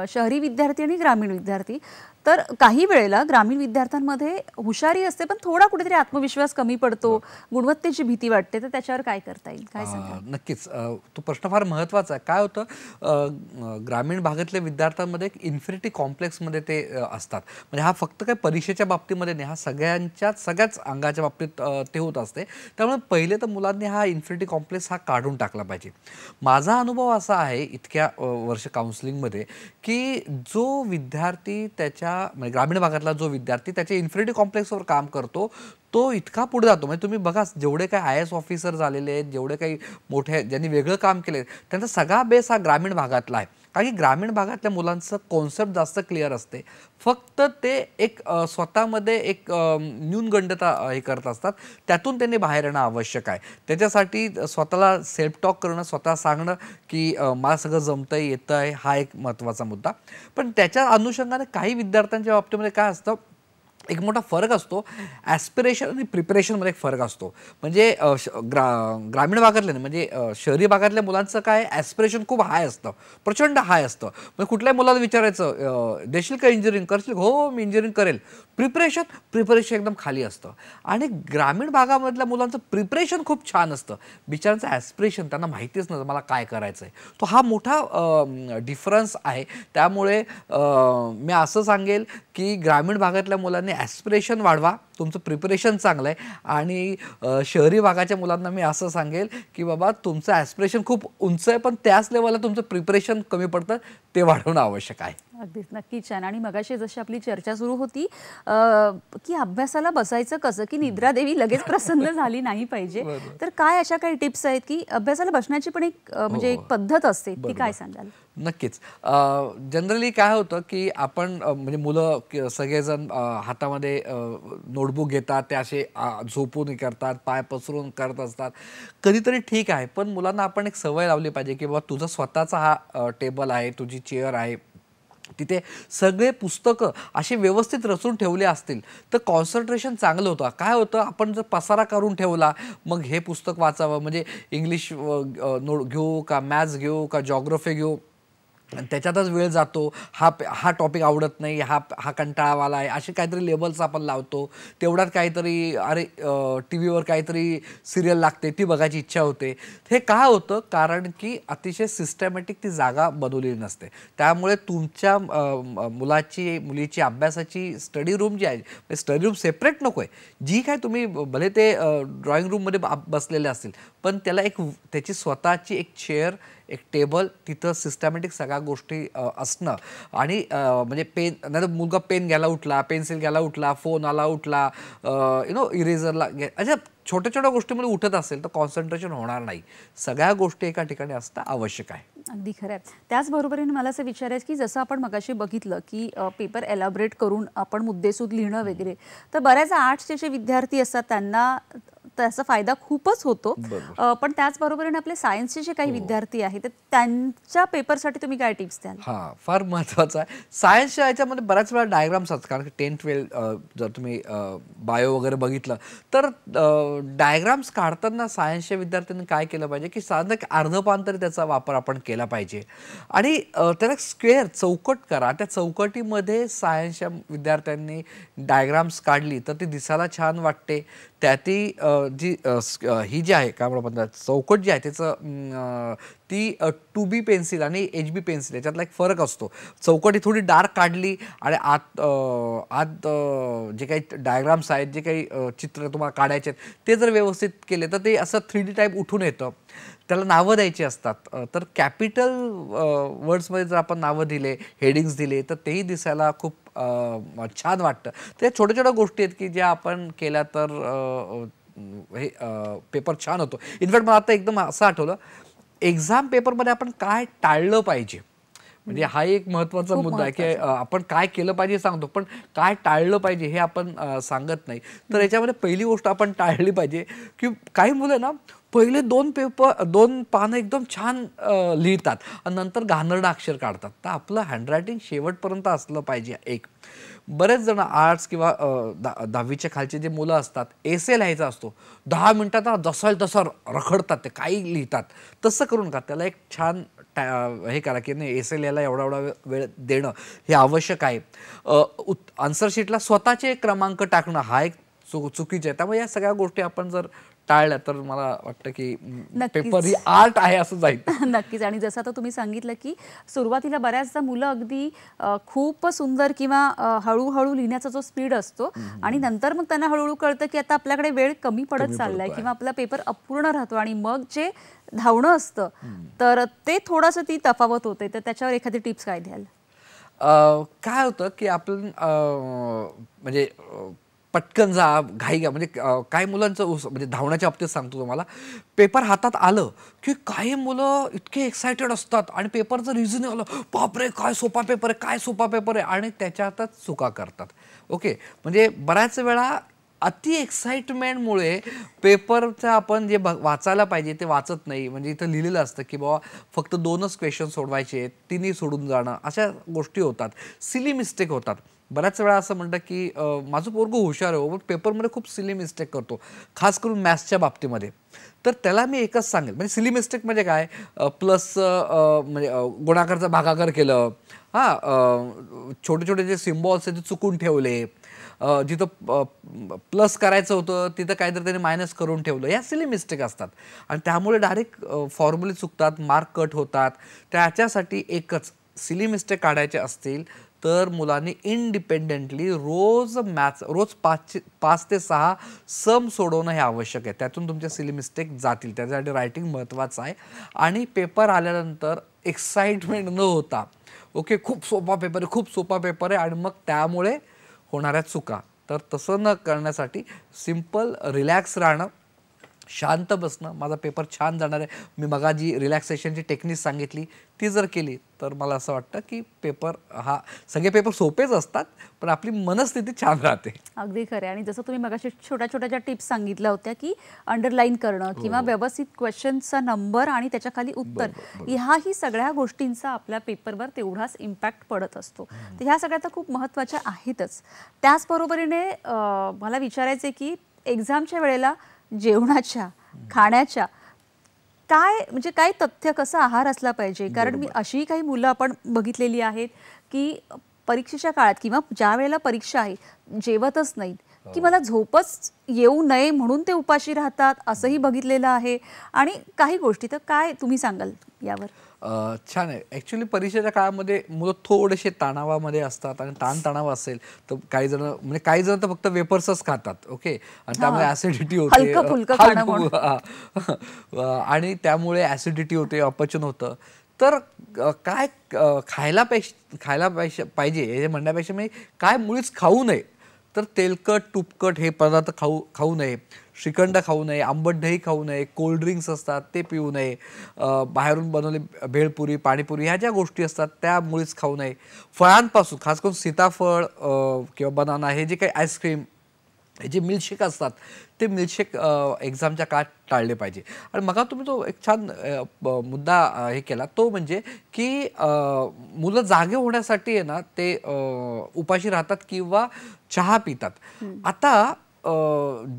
शहरी विद्यार्थी आणि ग्रामीण विद्यार्थी, तर काही वेळेला ग्रामीण विद्यार्थ्यांमध्ये हुशारी असते पण थोडा कुठेतरी आत्मविश्वास कमी पडतो, गुणवत्तेची भीती वाटते, तर त्याच्यावर काय करता येईल, काय सांगा? नक्कीच, तो प्रश्न फार महत्त्वाचा आहे. काय होतं, ग्रामीण भागातल्या विद्यार्थ्यांमध्ये एक इन्फिनिटी कॉम्प्लेक्समध्ये ते असतात. म्हणजे हा फक्त काय परीक्षेच्या बाबतीमध्ये नाही, हा सगळ्याच अंगाच्या बाबतीत ते होत असते. त्यामुळे पहिले तर मुलांनी हा इन्फिनिटी कॉम्प्लेक्स हा काढून टाकला पाहिजे. माझा अनुभव असा आहे इतक्या वर्ष काउन्सिलिंगमध्ये की जो विद्यार्थी त्याच्या म्हणजे ग्रामीण भागातला जो विद्यार्थी त्याच्या इन्फिनिटी कॉम्प्लेक्सवर काम करतो तो इतका पुढे जातो. म्हणजे तुम्ही बघा, जेवढे काही IAS ऑफिसर झालेले आहेत, जेवढे काही मोठे ज्यांनी वेगळं काम केले, त्यांचा सगळा बेस हा ग्रामीण भागातला आहे. कारण की ग्रामीण भागातल्या मुलांचं कॉन्सेप्ट जास्त क्लिअर असते. फक्त ते एक स्वतःमध्ये एक न्यूनगंडता हे करत असतात, त्यातून त्यांनी बाहेर येणं आवश्यक आहे. त्याच्यासाठी स्वतःला सेल्फ टॉक करणं, स्वतः सांगणं की मला सगळं जमतंय, येतं आहे, हा एक महत्त्वाचा मुद्दा. पण त्याच्या अनुषंगाने काही विद्यार्थ्यांच्या बाबतीमध्ये काय असतं, एक मोठा फरक असतो. ॲस्पिरेशन आणि प्रिपरेशनमध्ये एक फरक असतो. म्हणजे ग्रामीण भागातले म्हणजे शहरी भागातल्या मुलांचं काय, ॲस्पिरेशन खूप हाय असतं, प्रचंड हाय असतं. म्हणजे कुठल्याही मुलाला विचारायचं, देशील का इंजिनिअरिंग, करशील? हो, मी इंजिनिअरिंग करेल. प्रिपरेशन एकदम खाली असतं. आणि ग्रामीण भागामधल्या मुलांचं प्रिपरेशन खूप छान असतं. बिचारांचं ॲस्पिरेशन त्यांना माहितीच नसतं मला काय करायचं आहे. तो हा मोठा डिफरन्स आहे. त्यामुळे मी असं सांगेल की ग्रामीण भागातल्या मुलांनी ॲस्पिरेशन वाढवा, तुमचं प्रिपरेशन चांगलं आहे. आणि शहरी भागाच्या मुलांना मी असं सांगेल की बाबा तुमचं ॲस्पिरेशन खूप उंच आहे पण त्याच लेवलला तुमचं प्रिपरेशन कमी पडतं, ते वाढवणं आवश्यक आहे. अगदीच, नक्कीच छान. आणि मगाशी जशी आपली चर्चा सुरू होती की अभ्यासाला बसायचं कसं की निद्रादेवी लगेच प्रसन्न झाली नाही पाहिजे, तर काय अशा काही टिप्स आहेत की अभ्यासाला बसण्याची पण एक म्हणजे एक पद्धत असते, ती काय सांगाल? नक्कीच. जनरली काय होतं की आपण म्हणजे मुलं सगळेजण हातामध्ये नोटबुक घेतात, ते असे झोपून करतात, पाय पसरून करत असतात. कधीतरी ठीक आहे, पण मुलांना आपण एक सवय लावली पाहिजे की बाबा तुझा स्वतःचा हा टेबल आहे, तुझी चेअर आहे, तिथे सगळे पुस्तकं असे व्यवस्थित रचून ठेवले असतील तर कॉन्सन्ट्रेशन चांगलं होतं. काय होतं, आपण जर पसारा करून ठेवला, मग हे पुस्तक वाचावं म्हणजे इंग्लिश नोट घेऊ का, मॅथ्स घेऊ का, जॉग्रफी घेऊ, आणि त्याच्यातच वेळ जातो. हा टॉपिक आवडत नाही, हा कंटाळावाला आहे, असे काहीतरी लेबल्स आपण लावतो. तेवढ्यात काहीतरी अरे टी व्हीवर काहीतरी सिरियल लागते, ती बघायची इच्छा होते. हे का होतं, कारण की अतिशय सिस्टमॅटिक ती जागा बनवलेली नसते. त्यामुळे तुमच्या मुलीची अभ्यासाची स्टडी रूम जी आहे, स्टडी रूम सेपरेट नको आहे, जी काय तुम्ही भले ते ड्रॉइंग रूममध्ये बसलेले असतील, पण त्याला त्याची स्वतःची एक चेअर, एक टेबल, तिथं सिस्टमॅटिक सगळ्या गोष्टी असणं. आणि म्हणजे पेन नाही तर मुलगा पेन घ्यायला उठला, पेन्सिल घ्यायला उठला, फोन आला उठला, इरेझरला अशा छोट्या छोट्या गोष्टीमध्ये उठत असेल तर कॉन्सन्ट्रेशन होणार नाही. सगळ्या गोष्टी एका ठिकाणी असणं आवश्यक आहे. अगदी खरं आहे. त्याचबरोबरीने मला असं विचारायचं की जसं आपण मगाशी बघितलं की पेपर एलॅबरेट करून आपण मुद्देसूद लिहिणं वगैरे, तर बऱ्याच आर्ट्सचे जे विद्यार्थी असतात त्यांना त्याचा फायदा खूपच होतो. पण त्याचबरोबरीने आपले सायन्सचे जे काही विद्यार्थी आहेत तर त्यांच्या पेपरसाठी तुम्ही काय टिप्स द्याल? फार महत्त्वाचं आहे. सायन्सच्या याच्यामध्ये बऱ्याच वेळा डायग्राम्स असतात, कारण की 10-12 जर तुम्ही बायो वगैरे बघितलं तर डायग्राम्स काढताना सायन्सच्या विद्यार्थ्यांनी काय केलं पाहिजे की साधारण अर्धपान तरी त्याचा वापर आपण केला पाहिजे. आणि त्याला स्क्वेअर चौकट करा, त्या चौकटीमध्ये सायन्सच्या विद्यार्थ्यांनी डायग्राम्स काढली तर ती दिसायला छान वाटते. त्याती जी ही जी आहे काय म्हणतात चौकट जी आहे त्याचं ती 2B पेन्सिल आणि HB पेन्सिल याच्यातला एक फरक असतो. चौकट ही थोडी डार्क काढली आणि आत जे काही डायग्राम्स आहेत, जे काही चित्र तुम्हाला काढायचे आहेत ते जर व्यवस्थित केले तर ते असं 3D टाईप उठून येतं. त्याला नावं द्यायची असतात, तर कॅपिटल वर्ड्समध्ये जर आपण नावं दिले, हेडिंग्स दिले तर तेही दिसायला खूप छान वाटतं. त्या छोट्या छोट्या गोष्टी आहेत की ज्या आपण केल्या तर हे पेपर छान होतो. इनफॅक्ट मला आता एकदम असं आठवलं, एक्झाम पेपरमध्ये आपण काय टाळलं पाहिजे, म्हणजे हा एक महत्त्वाचा मुद्दा आहे की आपण काय केलं पाहिजे सांगतो, पण काय टाळलं पाहिजे हे आपण सांगत नाही. तर याच्यामध्ये पहिली गोष्ट आपण टाळली पाहिजे की काही मुलं ना पहिले 2 पानं एकदम छान लिहितात आणि नंतर घाणेरडं अक्षर काढतात. तर आपलं हँडरायटिंग शेवटपर्यंत असलं पाहिजे. एक बरेच जण आर्ट्स किंवा 10वीच्या खालचे जे मुलं असतात, एसे लिहायचा असतो, 10 मिनिटात जसं तसं रखडतात, ते काही लिहितात. तसं करून नका, त्याला एक छान हे करा की नाही, एसे लिहायला एवढा वेळ देणं हे आवश्यक आहे. आन्सर शीटला स्वतःचे क्रमांक टाकणं हा एक चुकीचं आहे. त्यामुळे या सगळ्या गोष्टी आपण जर टाळल्या तर मला वाटतं की पेपर ही आर्ट आहे असं जाईल. नक्कीच. आणि जसं आता तुम्ही सांगितलं की सुरुवातीला बऱ्याचदा मुलं अगदी खूप सुंदर किंवा हळूहळू लिहिण्याचा जो स्पीड असतो आणि नंतर मग त्यांना हळूहळू कळतं की आता आपल्याकडे वेळ कमी पडत चाललाय किंवा आपला पेपर अपूर्ण राहतो आणि मग जे धावणं असतं तर ते थोडंसं ती तफावत होते. तर त्याच्यावर एखादी टिप्स काय द्याल? काय होतं की आपण म्हणजे पटकन जा, घाई घ्या, म्हणजे काही मुलांचं म्हणजे धावण्याच्या बाबतीत सांगतो तुम्हाला, पेपर हातात आलं की काही मुलं इतके एक्सायटेड असतात आणि पेपरचं रिझन आलं, बापरे काय सोपा पेपर आहे, काय सोपा पेपर आहे, आणि त्याच्यातच चुका करतात. ओके, म्हणजे बऱ्याच वेळा अति एक्साइटमेंटमुळे पेपरचं आपण जे वाचायला पाहिजे ते वाचत नाही. म्हणजे इथं लिहिलेलं असतं की बाबा फक्त 2च क्वेश्चन सोडवायचे, 3ही सोडून जाणं, अशा गोष्टी होतात, सिली मिस्टेक होतात. बऱ्याच वेळा असं म्हणतं की माझं पोरगं हुशार आहे, पण पेपरमध्ये खूप सिली मिस्टेक करतो, खास करून मॅथ्सच्या बाबतीमध्ये. तर त्याला मी एकच सांगेल, म्हणजे सिली मिस्टेक म्हणजे काय, प्लस म्हणजे गुणाकारचा भागाकार केलं, छोटे छोटे जे सिम्बॉल्स आहेत ते चुकून ठेवले, जिथं प्लस करायचं होतं तिथं काहीतरी त्याने मायनस करून ठेवलं, या सिली मिस्टेक असतात आणि त्यामुळे डायरेक्ट फॉर्म्युले चुकतात, मार्क कट होतात. त्याच्यासाठी एकच, सिली मिस्टेक काढायचे असतील तर मुलांनी इंडिपेंडेंटली रोज 5 ते 6 सम सोडवणं हे आवश्यक आहे. त्यातून तुमच्या सिली मिस्टेक जातील. त्याच्यासाठी रायटिंग महत्त्वाचं आहे. आणि पेपर आल्यानंतर एक्साइटमेंट न होता, ओके खूप सोपा पेपर आहे, खूप सोपा पेपर आहे, आणि मग त्यामुळे होणाऱ्या चुका, तर तसं न करण्यासाठी सिंपल रिलॅक्स राहणं शांत बसणं, माझा पेपर छान जाणार आहे, मी मगा जी रिलॅक्सेशनची टेक्निक सांगितली ती जर केली तर मला असं वाटतं की पेपर हा, सगळे पेपर सोपेच असतात पण आपली मनस्थिती छान राहते. अगदी खरं आहे. आणि जसं तुम्ही मगाशी छोट्या छोट्या ज्या टिप्स सांगितल्या होत्या की अंडरलाईन करणं किंवा व्यवस्थित क्वेश्चनचा नंबर आणि त्याच्या खाली उत्तर, ह्याही सगळ्या गोष्टींचा आपल्या पेपरवर तेवढाच इम्पॅक्ट पडत असतो. तर ह्या सगळ्या तर खूप महत्त्वाच्या आहेतच. त्याचबरोबरीने मला विचारायचं आहे की एक्झामच्या वेळेला जेवणाच्या, खाण्याच्या काय म्हणजे काय तथ्य, कसा आहार असला पाहिजे? कारण मी अशी काही मुलं आपण बघितलेली आहेत की परीक्षेच्या काळात किंवा ज्या वेळेला परीक्षा आहे जेवतच नाहीत, की मला झोपच येऊ नये म्हणून ते उपाशी राहतात, असंही बघितलेलं आहे. आणि काही गोष्टी, तर काय तुम्ही सांगाल यावर? छान आहे. ॲक्च्युली परीक्षेच्या काळामध्ये मुलं थोडेसे तणावामध्ये असतात आणि ताणतणाव असेल तर काही जण तर फक्त वेपर्सच खातात. ओके, आणि त्यामुळे ऍसिडिटी होते, हलकं-फुलकं खाणं म्हणून. आणि त्यामुळे ऍसिडिटी होते, अपचन होतं. तर काय खायला पाहिजे हे म्हणण्यापेक्षा मी काय मुळीच खाऊ नये. तर तेलकट, तुपकट हे पदार्थ खाऊ नये, श्रीखंड खाऊ नये, आंबट दही खाऊ नये, कोल्ड ड्रिंक्स असतात ते पिऊ नये, बाहेरून बनवले भेळपुरी, पाणीपुरी ह्या ज्या गोष्टी असतात त्या मुळीच खाऊ नये. फळांपासून खास करून सीताफळ किंवा बनाना, हे जे काही आईस्क्रीम, हे जे मिल्कशेक असतात ते मिल्कशेक एक्झामच्या काळात टाळले पाहिजे. आणि मग तुम्ही तो एक छान मुद्दा हे केला, तो म्हणजे की मुलं जागे होण्यासाठी आहे ना ते उपाशी राहतात किंवा चहा पितात. आता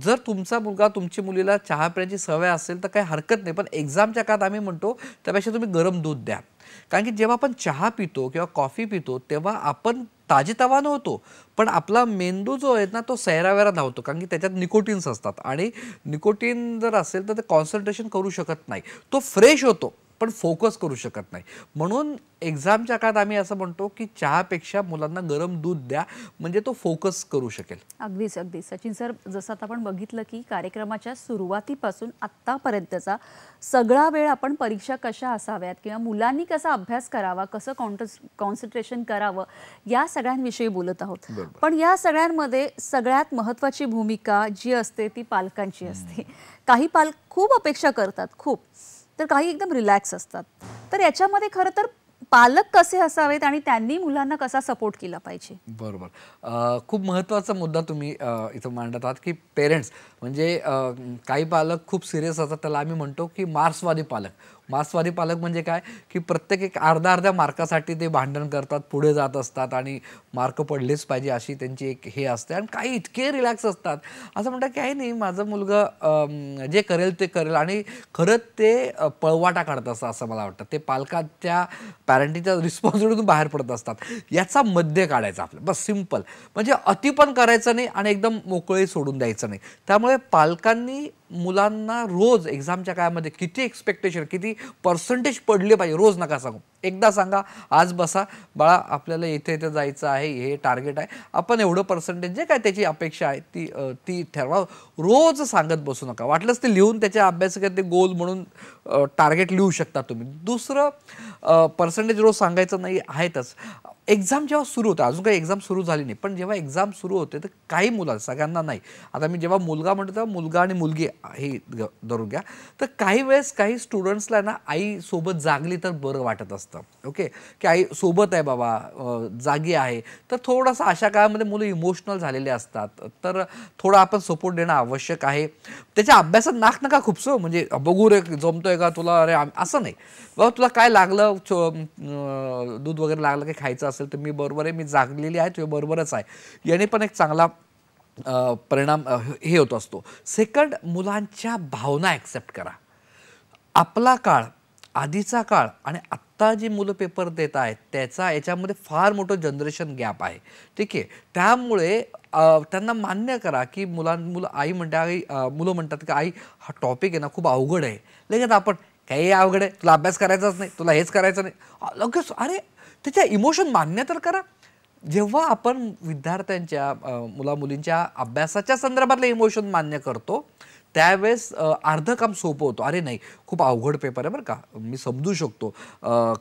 जर तुमचा मुलगा, तुमची मुलीला चहा पिण्याची सवय असेल तर काही हरकत नाही, पण एक्झामच्या काळात आम्ही म्हणतो त्यापेक्षा तुम्ही गरम दूध द्या. कारण की जेव्हा आपण चहा पितो किंवा कॉफी पितो तेव्हा आपण ताजेतवानं होतो, पण आपला मेंदू जो आहे ना तो सैरावैरा धावतो, कारण की त्याच्यात निकोटीन्स असतात आणि निकोटीन जर असेल तर ते कॉन्सन्ट्रेशन करू शकत नाही. तो फ्रेश होतो पण फोकस करू शकत नाही. म्हणून एक्झामच्या काळात आम्ही असं म्हणतो की चहापेक्षा मुलांना गरम दूध द्या, म्हणजे तो फोकस करू शकेल. अगदीच अगदीच. सचिन सर, जसं आता आपण बघितलं की कार्यक्रमाच्या सुरुवातीपासून आत्तापर्यंतचा सगळा वेळ आपण परीक्षा कशा असाव्यात किंवा मुलांनी कसा अभ्यास करावा, कसं कॉन्सन्ट्रेशन करावं, या सगळ्यांविषयी बोलत आहोत. पण या सगळ्यांमध्ये सगळ्यात महत्त्वाची भूमिका जी असते ती पालकांची असते. काही पालक खूप अपेक्षा करतात, खूप, तर काही एकदम रिलॅक्स असतात. तर याच्यामध्ये खरं तर पालक कसे असावेत आणि त्यांनी मुलांना कसा सपोर्ट केला पाहिजे? बरोबर. खूप महत्त्वाचा मुद्दा तुम्ही इथं मांडत आहात की पेरेंट्स म्हणजे काही पालक खूप सिरियस असतात, त्याला आम्ही म्हणतो की मार्क्सवादी पालक. मार्क्सवादी पालक म्हणजे काय की प्रत्येक एक अर्ध्या मार्कासाठी ते भांडण करतात, पुढे जात असतात आणि मार्क पडलेच पाहिजे अशी त्यांची एक हे असते. आणि काही इतके रिलॅक्स असतात, असं म्हणतात काही नाही, माझं मुलगा जे करेल ते करेल, आणि खरंच ते पळवाटा काढत असतं असं मला वाटतं. ते पालकांच्या पॅरेंटिंगच्या रिस्पॉन्सिबिलिटीतून बाहेर पडत असतात. याचा मध्य काढायचा आपलं, बस सिम्पल. म्हणजे अति पण करायचं नाही आणि एकदम मोकळे सोडून द्यायचं नाही. त्यामुळे पालकांनी मुलांना रोज एक्झामच्या काळामध्ये किती एक्सपेक्टेशन, किती पर्सेंटेज पडले पाहिजे रोज नका सांगू. एकदा सांगा, आज बसा बाळा, आपल्याला इथे इथे जायचं आहे, हे टार्गेट आहे, आपण एवढं पर्सेंटेज जे काय त्याची अपेक्षा आहे ती ठरवा. रोज सांगत बसू नका. वाटलंच ते लिहून त्याच्या अभ्यासात ते गोल म्हणून टार्गेट लिहू शकता तुम्ही. दुसरं, पर्सेंटेज रोज सांगायचं नाही आहेतच. एक्झाम जेव्हा सुरू होते, अजून काही एक्झाम सुरू झाली नाही, पण जेव्हा एक्झाम सुरू होते तर काही मुलं, सगळ्यांना नाही, आता मी जेव्हा मुलगा म्हणतो तेव्हा मुलगा आणि मुलगी हे धरून घ्या, तर काही वेळेस काही स्टुडंट्सला ना आई सोबत जागली तर बरं वाटत असतं. ओके, की आई सोबत आहे बाबा, जागी आहे, तर थोडंसं अशा काळामध्ये मुलं इमोशनल झालेले असतात, तर थोडं आपण सपोर्ट देणं आवश्यक आहे. त्याच्या अभ्यासात नाक नका खुपसो, म्हणजे बघू रे जमतोय का तुला, अरे असं नाही बाबा, तुला काय लागलं, दूध वगैरे लागलं काही खायचं असेल तर मी बरोबर आहे, मी जागलेली आहे, तुझ्या बरोबरच आहे, याने पण एक चांगला परिणाम हे होत असतो. सेकंड, मुलांच्या भावना ॲक्सेप्ट करा. आपला काळ, आधीचा काळ आणि आत्ता जी मुलं पेपर देत आहेत याच्यामध्ये फार मोठं जनरेशन गॅप आहे. ठीक आहे, त्यामुळे त्यांना मान्य करा की आई म्हणते, मुलं म्हणतात की आई हा टॉपिक आहे ना खूप अवघड आहे. लगेच आपण काही अवघड आहे, तुला अभ्यास करायचाच नाही, तुला हेच करायचं नाही, लगेच अरे त्याच्या इमोशन मान्य तर करा. जेव्हा आपण विद्यार्थ्यांच्या मुला मुलींच्या अभ्यासाच्या संदर्भातले इमोशन मान्य करतो त्यावेळेस अर्धं काम सोपं होतं. अरे नाही, खूप अवघड पेपर आहे बरं का, मी समजू शकतो,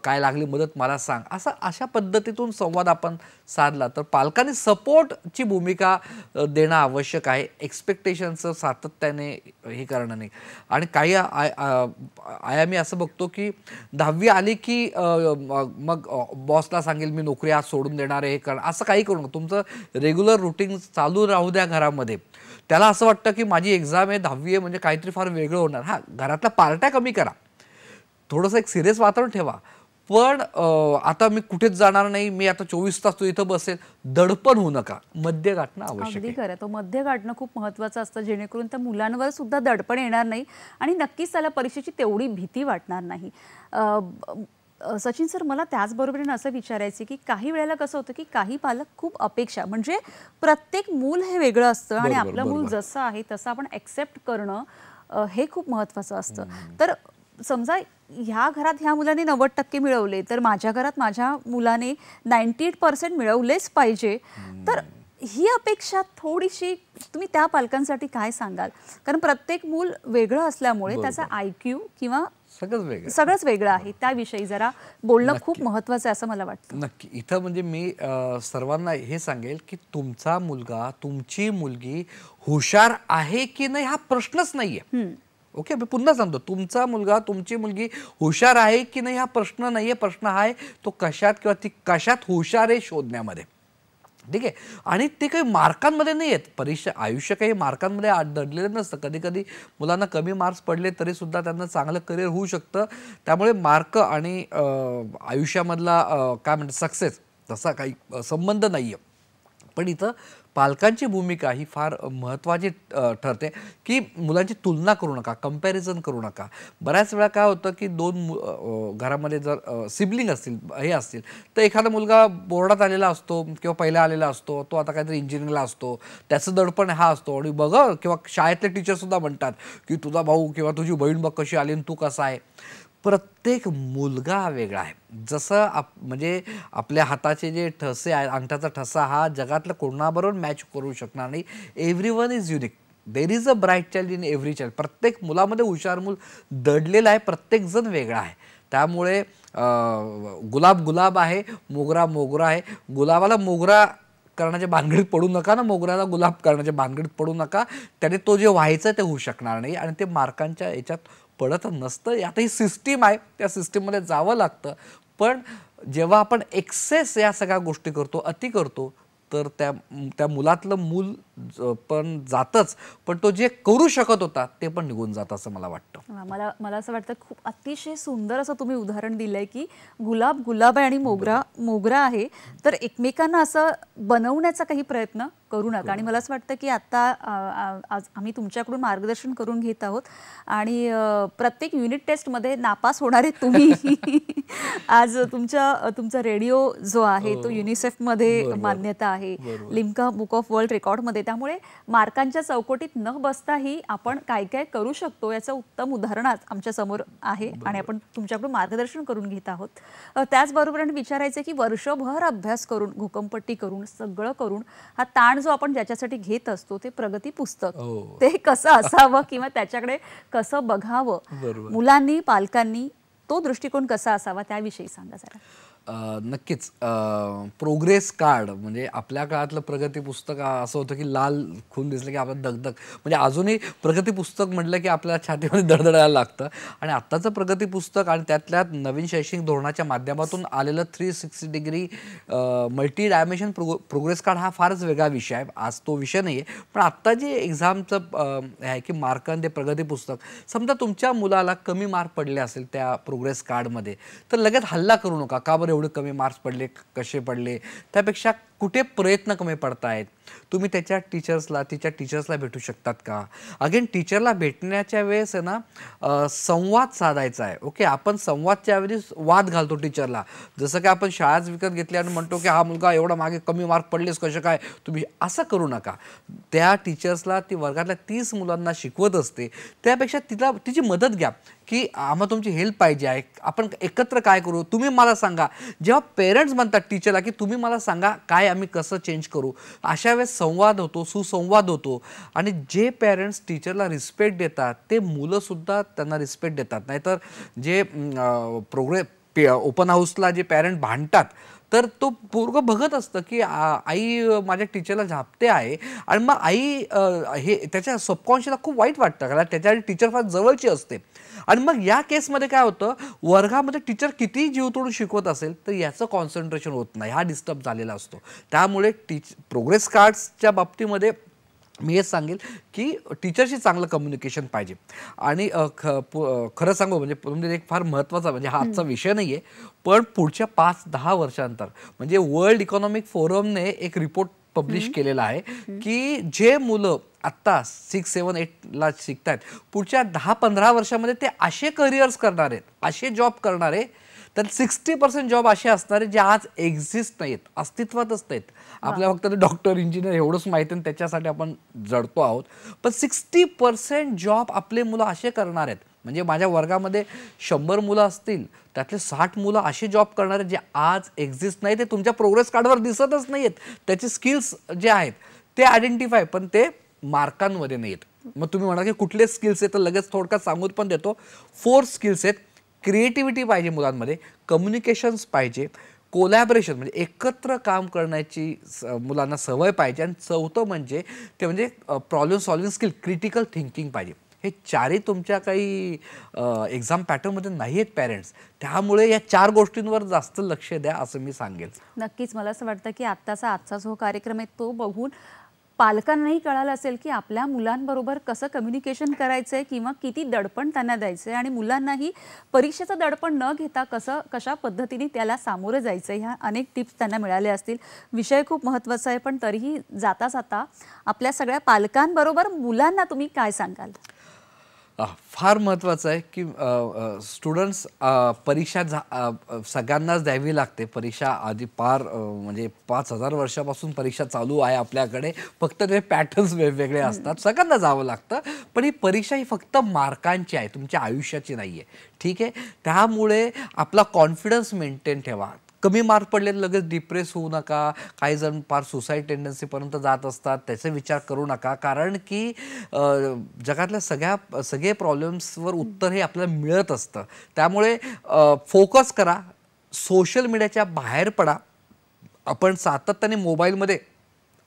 काय लागली मदत मला सांग, अशा पद्धतीतून संवाद आपण साधला तर पालकांनी सपोर्टची भूमिका देणं आवश्यक आहे. एक्सपेक्टेशनचं सातत्याने हे करणं नाही. आणि काही आम्ही असं बघतो की 10वी आली की मग बॉसला सांगेल मी नोकरी आज सोडून देणार आहे, हे करणार, असं काही करू नका. तुमचं रेग्युलर रुटीन चालू राहू द्या घरामध्ये. त्याला असं वाटतं की माझी एक्झाम आहे, 10वी आहे म्हणजे काहीतरी फार वेगळं होणार. हां, घरातल्या पार्ट्या कमी करा, थोडंसं एक सिरियस वातावरण ठेवा, पण आता मी कुठेच जाणार नाही, मी आता 24 तास तो इथं बसेल, दडपण होऊ नका. मध्य गाठणं आवश्यक अगदी आहे. खरं, तो मध्य गाठणं खूप महत्त्वाचं असतं, जेणेकरून त्या मुलांवर सुद्धा दडपण येणार नाही आणि नक्कीच त्याला परीक्षेची तेवढी भीती वाटणार नाही. सचिन सर, मला त्याचबरोबरीने असं विचारायचं की काही वेळेला कसं होतं की काही पालक खूप अपेक्षा, म्हणजे प्रत्येक मूल हे वेगळं असतं आणि बरोबर, आपलं मूल बरोबर. जसं आहे तसं आपण ॲक्सेप्ट करणं हे खूप महत्त्वाचं असतं. तर समजा ह्या घरात ह्या मुलाने 90% मिळवले, तर माझ्या घरात माझ्या मुलाने 98% मिळवलेच पाहिजे. तर ही अपेक्षा थोडीशी तुम्ही त्या पालकांसाठी काय सांगाल? कारण प्रत्येक मूल वेगळं असल्यामुळे त्याचा IQ किंवा सगळंच वेगळं आहे. त्याविषयी जरा बोलणं खूप महत्त्वाचं आहे असं मला वाटतं. नक्की. इथं म्हणजे मी सर्वांना हे सांगेल की तुमचा मुलगा, तुमची मुलगी हुशार आहे की नाही हा प्रश्नच नाहीये. ओके, मी पुन्हा सांगतो, तुमचा मुलगा, तुमची मुलगी हुशार आहे की नाही हा प्रश्न नाहीये. प्रश्न हा आहे तो कशात किंवा ती कशात हुशार आहे शोधण्यामध्ये. ठीक आहे. आणि ते काही मार्कांमध्ये नाही आहेत. परीक्षा, आयुष्य काही मार्कांमध्ये दडलेलं नसतं. कधी कधी मुलांना कमी मार्क्स पडले तरी सुद्धा त्यांना चांगलं करिअर होऊ शकतं. त्यामुळे मार्क आणि आयुष्यामधला काय म्हणतात सक्सेस तसा काही संबंध नाही आहे. पण इथं पालकांची भूमिका ही फार महत्त्वाची ठरते की मुलांची तुलना करू नका, कंपॅरिझन करू नका. बऱ्याच वेळा काय होतं की घरामध्ये जर सिबलिंग असतील, हे असतील, तर एखादा मुलगा बोर्डात आलेला असतो किंवा पहिला आलेला असतो, तो आता काहीतरी इंजिनिअरिंगला असतो, त्याचं दडपण हा असतो. आणि बघ, किंवा शाळेतले टीचरसुद्धा म्हणतात की तुझा भाऊ किंवा तुझी बहीण बघ कशी आली आणि तू कसा आहे. प्रत्येक मुलगा हा वेगळा आहे. जसं म्हणजे आपल्या हाताचे जे ठसे आहेत, अंगठाचा ठसा हा जगातल्या कोणाबरोबर मॅच करू शकणार नाही. Everyone is unique. There is a bright child in every child. प्रत्येक मुलामध्ये हुशार मूल दडलेलं आहे. प्रत्येक जण वेगळा आहे. त्यामुळे गुलाब गुलाब आहे, मोगरा मोगरा आहे. गुलाबाला मोगरा करण्याच्या भानगडीत पडू नका ना, मोगऱ्याला गुलाब करण्याच्या भानगडीत पडू नका. त्याने तो जे व्हायचं ते होऊ शकणार नाही आणि ते मार्कांच्या याच्यात पडत नसतं. आता ही सिस्टीम आहे, त्या सिस्टीममध्ये जावं लागतं. पण जेव्हा आपण एक्सेस या सगळ्या गोष्टी करतो, अति करतो, तर त्या मुलातलं मूल पण जातच, पण तो जे करू शकत होता ते पण निघून जातं असं मला वाटतं. मला असं वाटतं खूप अतिशय सुंदर असं तुम्ही उदाहरण दिलंय की गुलाब गुलाब आहे आणि मोगरा मोगरा आहे, तर एकमेकांना असं बनवण्याचा काही प्रयत्न करू नका. आणि मला असं वाटतं की आता आज आम्ही तुमच्याकडून मार्गदर्शन करून घेत आहोत आणि प्रत्येक युनिट टेस्टमध्ये नापास होणारे तुम्ही आज तुमचा रेडिओ जो आहे तो युनिसेफमध्ये मान्यता आहे, लिम्का बुक ऑफ वर्ल्ड रेकॉर्डमध्ये. त्यामुळे मार्कांच्या चौकटीत न बसताही आपण काय काय करू शकतो याचं उत्तम उदाहरण आज आमच्या समोर आहे आणि आपण तुमच्याकडून मार्गदर्शन करून घेत आहोत. त्याचबरोबर विचारायचं की वर्षभर अभ्यास करून, घोकमपट्टी करून, सगळं करून हा ताण जो आपण ज्याच्यासाठी घेत असतो ते प्रगती पुस्तक, ते कसं असावं किंवा त्याच्याकडे कसं बघावं, मुलांनी, पालकांनी तो दृष्टिकोन कसा असावा त्याविषयी सांगा जरा. नक्कीच. प्रोग्रेस कार्ड म्हणजे आपल्या काळातलं प्रगती पुस्तक असं होतं की लाल खून दिसलं की आपल्याला दगदग, म्हणजे अजूनही प्रगती पुस्तक म्हटलं की आपल्या छातीमध्ये दडदडायला लागतं. आणि आत्ताचं प्रगती पुस्तक आणि त्यातल्या नवीन शैक्षणिक धोरणाच्या माध्यमातून आलेलं 360 degree multi dimension progress card हा फारच वेगळा विषय आहे. आज तो विषय नाही आहे. पण आत्ता जे एक्झामचं आहे की मार्कांचे प्रगती पुस्तक, समजा तुमच्या मुलाला कमी मार्क पडले असेल त्या प्रोग्रेस कार्डमध्ये, तर लगेच हल्ला करू नका, का बरं एवढे कमी मार्क्स पडले, कसे पडले. त्यापेक्षा कुठे प्रयत्न कमी पडतायत, तुम्ही तिच्या टीचर्सला भेटू शकतात का. अगेन टीचरला भेटण्याच्या वेळेस आहे ना संवाद साधायचा आहे. ओके, आपण संवादच्या वेळेस वाद घालतो टीचरला, जसं की आपण शाळाच विकत घेतली आणि म्हणतो की हा मुलगा एवढा मागे कमी मार्क पडलेस कसे काय तुम्ही, असं करू नका. त्या टीचर्सला ती वर्गातल्या 30 मुलांना शिकवत असते, त्यापेक्षा तिची मदत घ्या की आम्हाला तुमची हेल्प पाहिजे आहे, आपण एकत्र काय करू, तुम्ही मला सांगा. जेव्हा पेरेंट्स म्हणतात टीचरला की तुम्ही मला सांगा काय आम्ही कसं चेंज करू. अशा वेळेस संवाद होतो, सुसंवाद होतो आणि जे पेरेंट्स टीचरला रिस्पेक्ट देतात ते मुलंसुद्धा त्यांना रिस्पेक्ट देतात. नाहीतर जे ओपन हाऊसला जे पेरेंट भांडतात तर तो पोरगं बघत असतं की आई माझ्या टीचरला झापते आहे आणि मग आई हे त्याच्या सबकॉन्शियसला खूप वाईट वाटतं कारण त्याच्या टीचर फार जवळची असते. आणि मग या केसमध्ये काय होतं, वर्गामध्ये टीचर किती जीव तोडून शिकवत असेल तर याचं कॉन्सन्ट्रेशन होत नाही, हा डिस्टर्ब झालेला असतो. त्यामुळे प्रोग्रेस कार्ड्सच्या बाबतीमध्ये मी हेच सांगेल की टीचरशी चांगलं कम्युनिकेशन पाहिजे. आणि खरं सांगू म्हणजे एक फार महत्त्वाचा म्हणजे हा आजचा विषय नाही आहे, पण पुढच्या 5-10 वर्षांतर म्हणजे वर्ल्ड इकॉनॉमिक फोरमने एक रिपोर्ट पब्लिश केलेला आहे की जे मुलं आत्ता 6, 7, 8ला शिकतायत पुढच्या 10-15 वर्षामध्ये ते असे करिअर्स करणार आहेत, असे जॉब करणार आहे तर 60% जॉब असे असणारे जे आज एक्झिस्ट नाहीत, अस्तित्वातच नाहीत. आपल्याला फक्त डॉक्टर इंजिनियर एवढंच माहिती आहे त्याच्यासाठी आपण जडतो आहोत. पण 60% जॉब आपले मुलं असे करणार आहेत. म्हणजे माझ्या वर्गामध्ये 100 मुलं असतील त्यातले 60 मुलं असे जॉब करणारे जे आज एक्झिस्ट नाही, ते तुमच्या प्रोग्रेस कार्डवर दिसतच नाहीत. त्याचे स्किल्स जे आहेत ते आयडेंटिफाय पण ते मार्कांमध्ये नाहीत. मग तुम्ही म्हणा की कुठले स्किल्स आहेत तर लगेच थोडक्यात सांगून पण देतो. 4 स्किल्स आहेत. क्रिएटिव्हिटी पाहिजे मुलांमध्ये, कम्युनिकेशन्स पाहिजे, कोलॅबरेशन म्हणजे एकत्र काम करण्याची मुलांना सवय पाहिजे आणि चौथं म्हणजे ते म्हणजे problem solving skill, critical thinking पाहिजे. हे चारही तुमच्या काही एक्झाम पॅटर्नमध्ये नाही आहेत पॅरेंट्स. त्यामुळे या 4 गोष्टींवर जास्त लक्ष द्या असं मी सांगेल. नक्कीच मला असं वाटतं की आजचा जो कार्यक्रम आहे तो बघून पालकांनाही कळालं असेल की आपल्या मुलांबरोबर कसं कम्युनिकेशन करायचं आहे किंवा किती दडपण त्यांना द्यायचं आहे आणि मुलांनाही परीक्षेचं दडपण न घेता कशा पद्धतीने त्याला सामोरं जायचं ह्या अनेक टिप्स त्यांना मिळाल्या असतील. विषय खूप महत्त्वाचा आहे, पण तरीही जाता जाता आपल्या सगळ्या पालकांबरोबर मुलांना तुम्ही काय सांगाल? फार महत्त्वाचं आहे की स्टुडंट्स परीक्षा सगळ्यांनाच द्यावी लागते. परीक्षा आधी म्हणजे 5000 वर्षापासून परीक्षा चालू आहे आपल्याकडे, फक्त ते पॅटर्न्स वेगवेगळे असतात, सगळ्यांना जावं लागतं. पण ही परीक्षा ही फक्त मार्कांची आहे, तुमच्या आयुष्याची नाही आहे. ठीक आहे, त्यामुळे आपला कॉन्फिडन्स मेंटेन ठेवा. कमी मार्क पडले लगेच डिप्रेस होऊ नका. काही जण फार सुसाईड टेंडन्सीपर्यंत जात असतात, त्याचा विचार करू नका. कारण की जगातल्या सगळे प्रॉब्लेम्सवर उत्तर हे आपल्याला मिळत असतं. त्यामुळे फोकस करा, सोशल मीडियाच्या बाहेर पडा. आपण सातत्याने मोबाईलमध्ये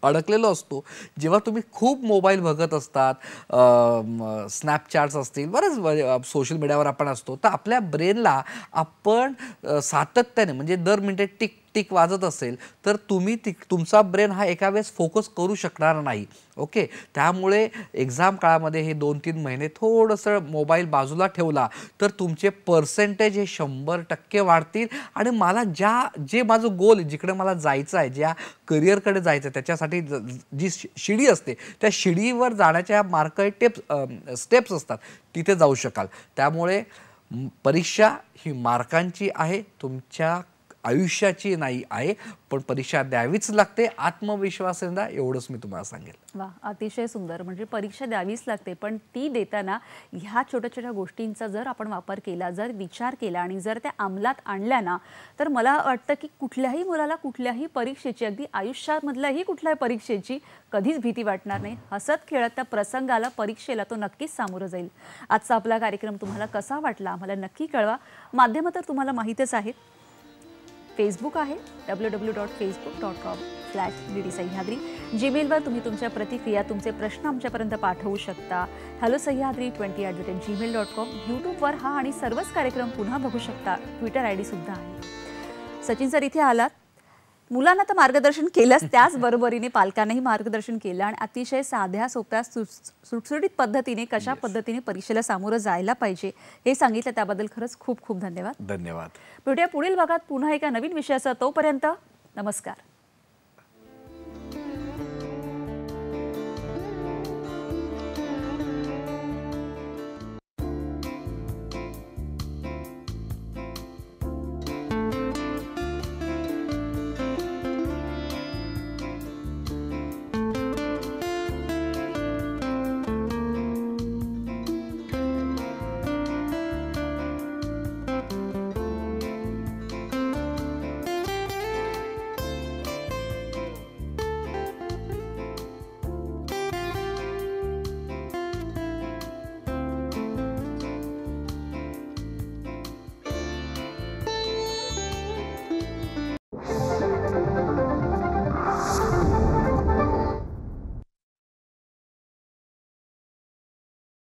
अडकलेलो असतो. जेव्हा तुम्ही खूप मोबाईल बघत असतात, स्नॅपचॅट्स असतील, बरेच सोशल मीडियावर आपण असतो, तर आपल्या ब्रेनला आपण सातत्याने म्हणजे दर मिनिटे टिक टिक वाजत असेल तर तुम्ही तुमचा ब्रेन हा एका वेळेस फोकस करू शकणार नाही. ओके, त्यामुळे एक्झाम काळामध्ये हे 2-3 महिने थोडंसं मोबाईल बाजूला ठेवला तर तुमचे पर्सेंटेज हे 100% वाढतील. आणि मला जे माझं गोल आहे, जिकडे मला जायचं आहे, ज्या करिअरकडे जायचं आहे, त्याच्यासाठी जी शिडी असते त्या शिडीवर जाण्याच्या स्टेप्स असतात, तिथे जाऊ शकाल. त्यामुळे परीक्षा ही मार्कांची आहे, तुमच्या आयुष्याची नाही आहे. पण परीक्षा द्यावीच लागते, आत्मविश्वासाने द्या, एवढंच मी तुम्हाला सांगेल. वा, अतिशय सुंदर. म्हणजे परीक्षा द्यावीच लागते, पण ती देताना ह्या छोट्या छोट्या गोष्टींचा जर आपण वापर केला, जर विचार केला आणि जर त्या अंमलात आणल्या ना, तर मला वाटतं की कुठल्याही मुलाला कुठल्याही परीक्षेची, अगदी आयुष्यामधल्याही कुठल्याही परीक्षेची कधीच भीती वाटणार नाही. हसत खेळत त्या प्रसंगाला, परीक्षेला तो नक्कीच सामोरं जाईल. आजचा आपला कार्यक्रम तुम्हाला कसा वाटला आम्हाला नक्की कळवा. माध्यमं तर तुम्हाला माहीतच आहेत. फेसबुक आहे www.facebook.com/DD सह्याद्री. जीमेलवर तुम्ही तुमच्या प्रतिक्रिया, तुमचे प्रश्न आमच्यापर्यंत पाठवू शकता. hellosahyadri20@gmail.com. यूट्यूबवर हा आणि सर्वच कार्यक्रम पुन्हा बघू शकता. ट्विटर ID सुद्धा आहे. सचिन सर इथे आलात, मुलांना तर मार्गदर्शन केलंच, त्याचबरोबरीने पालकांनाही मार्गदर्शन केलं आणि अतिशय साध्या सोप्या सुटसुटीत पद्धतीने कशा पद्धतीने परीक्षेला सामोरं जायला पाहिजे हे सांगितलं. त्याबद्दल खरंच खूप खूप धन्यवाद. धन्यवाद. भेटूया पुढील भागात पुन्हा एका नवीन विषयासह. तोपर्यंत नमस्कार.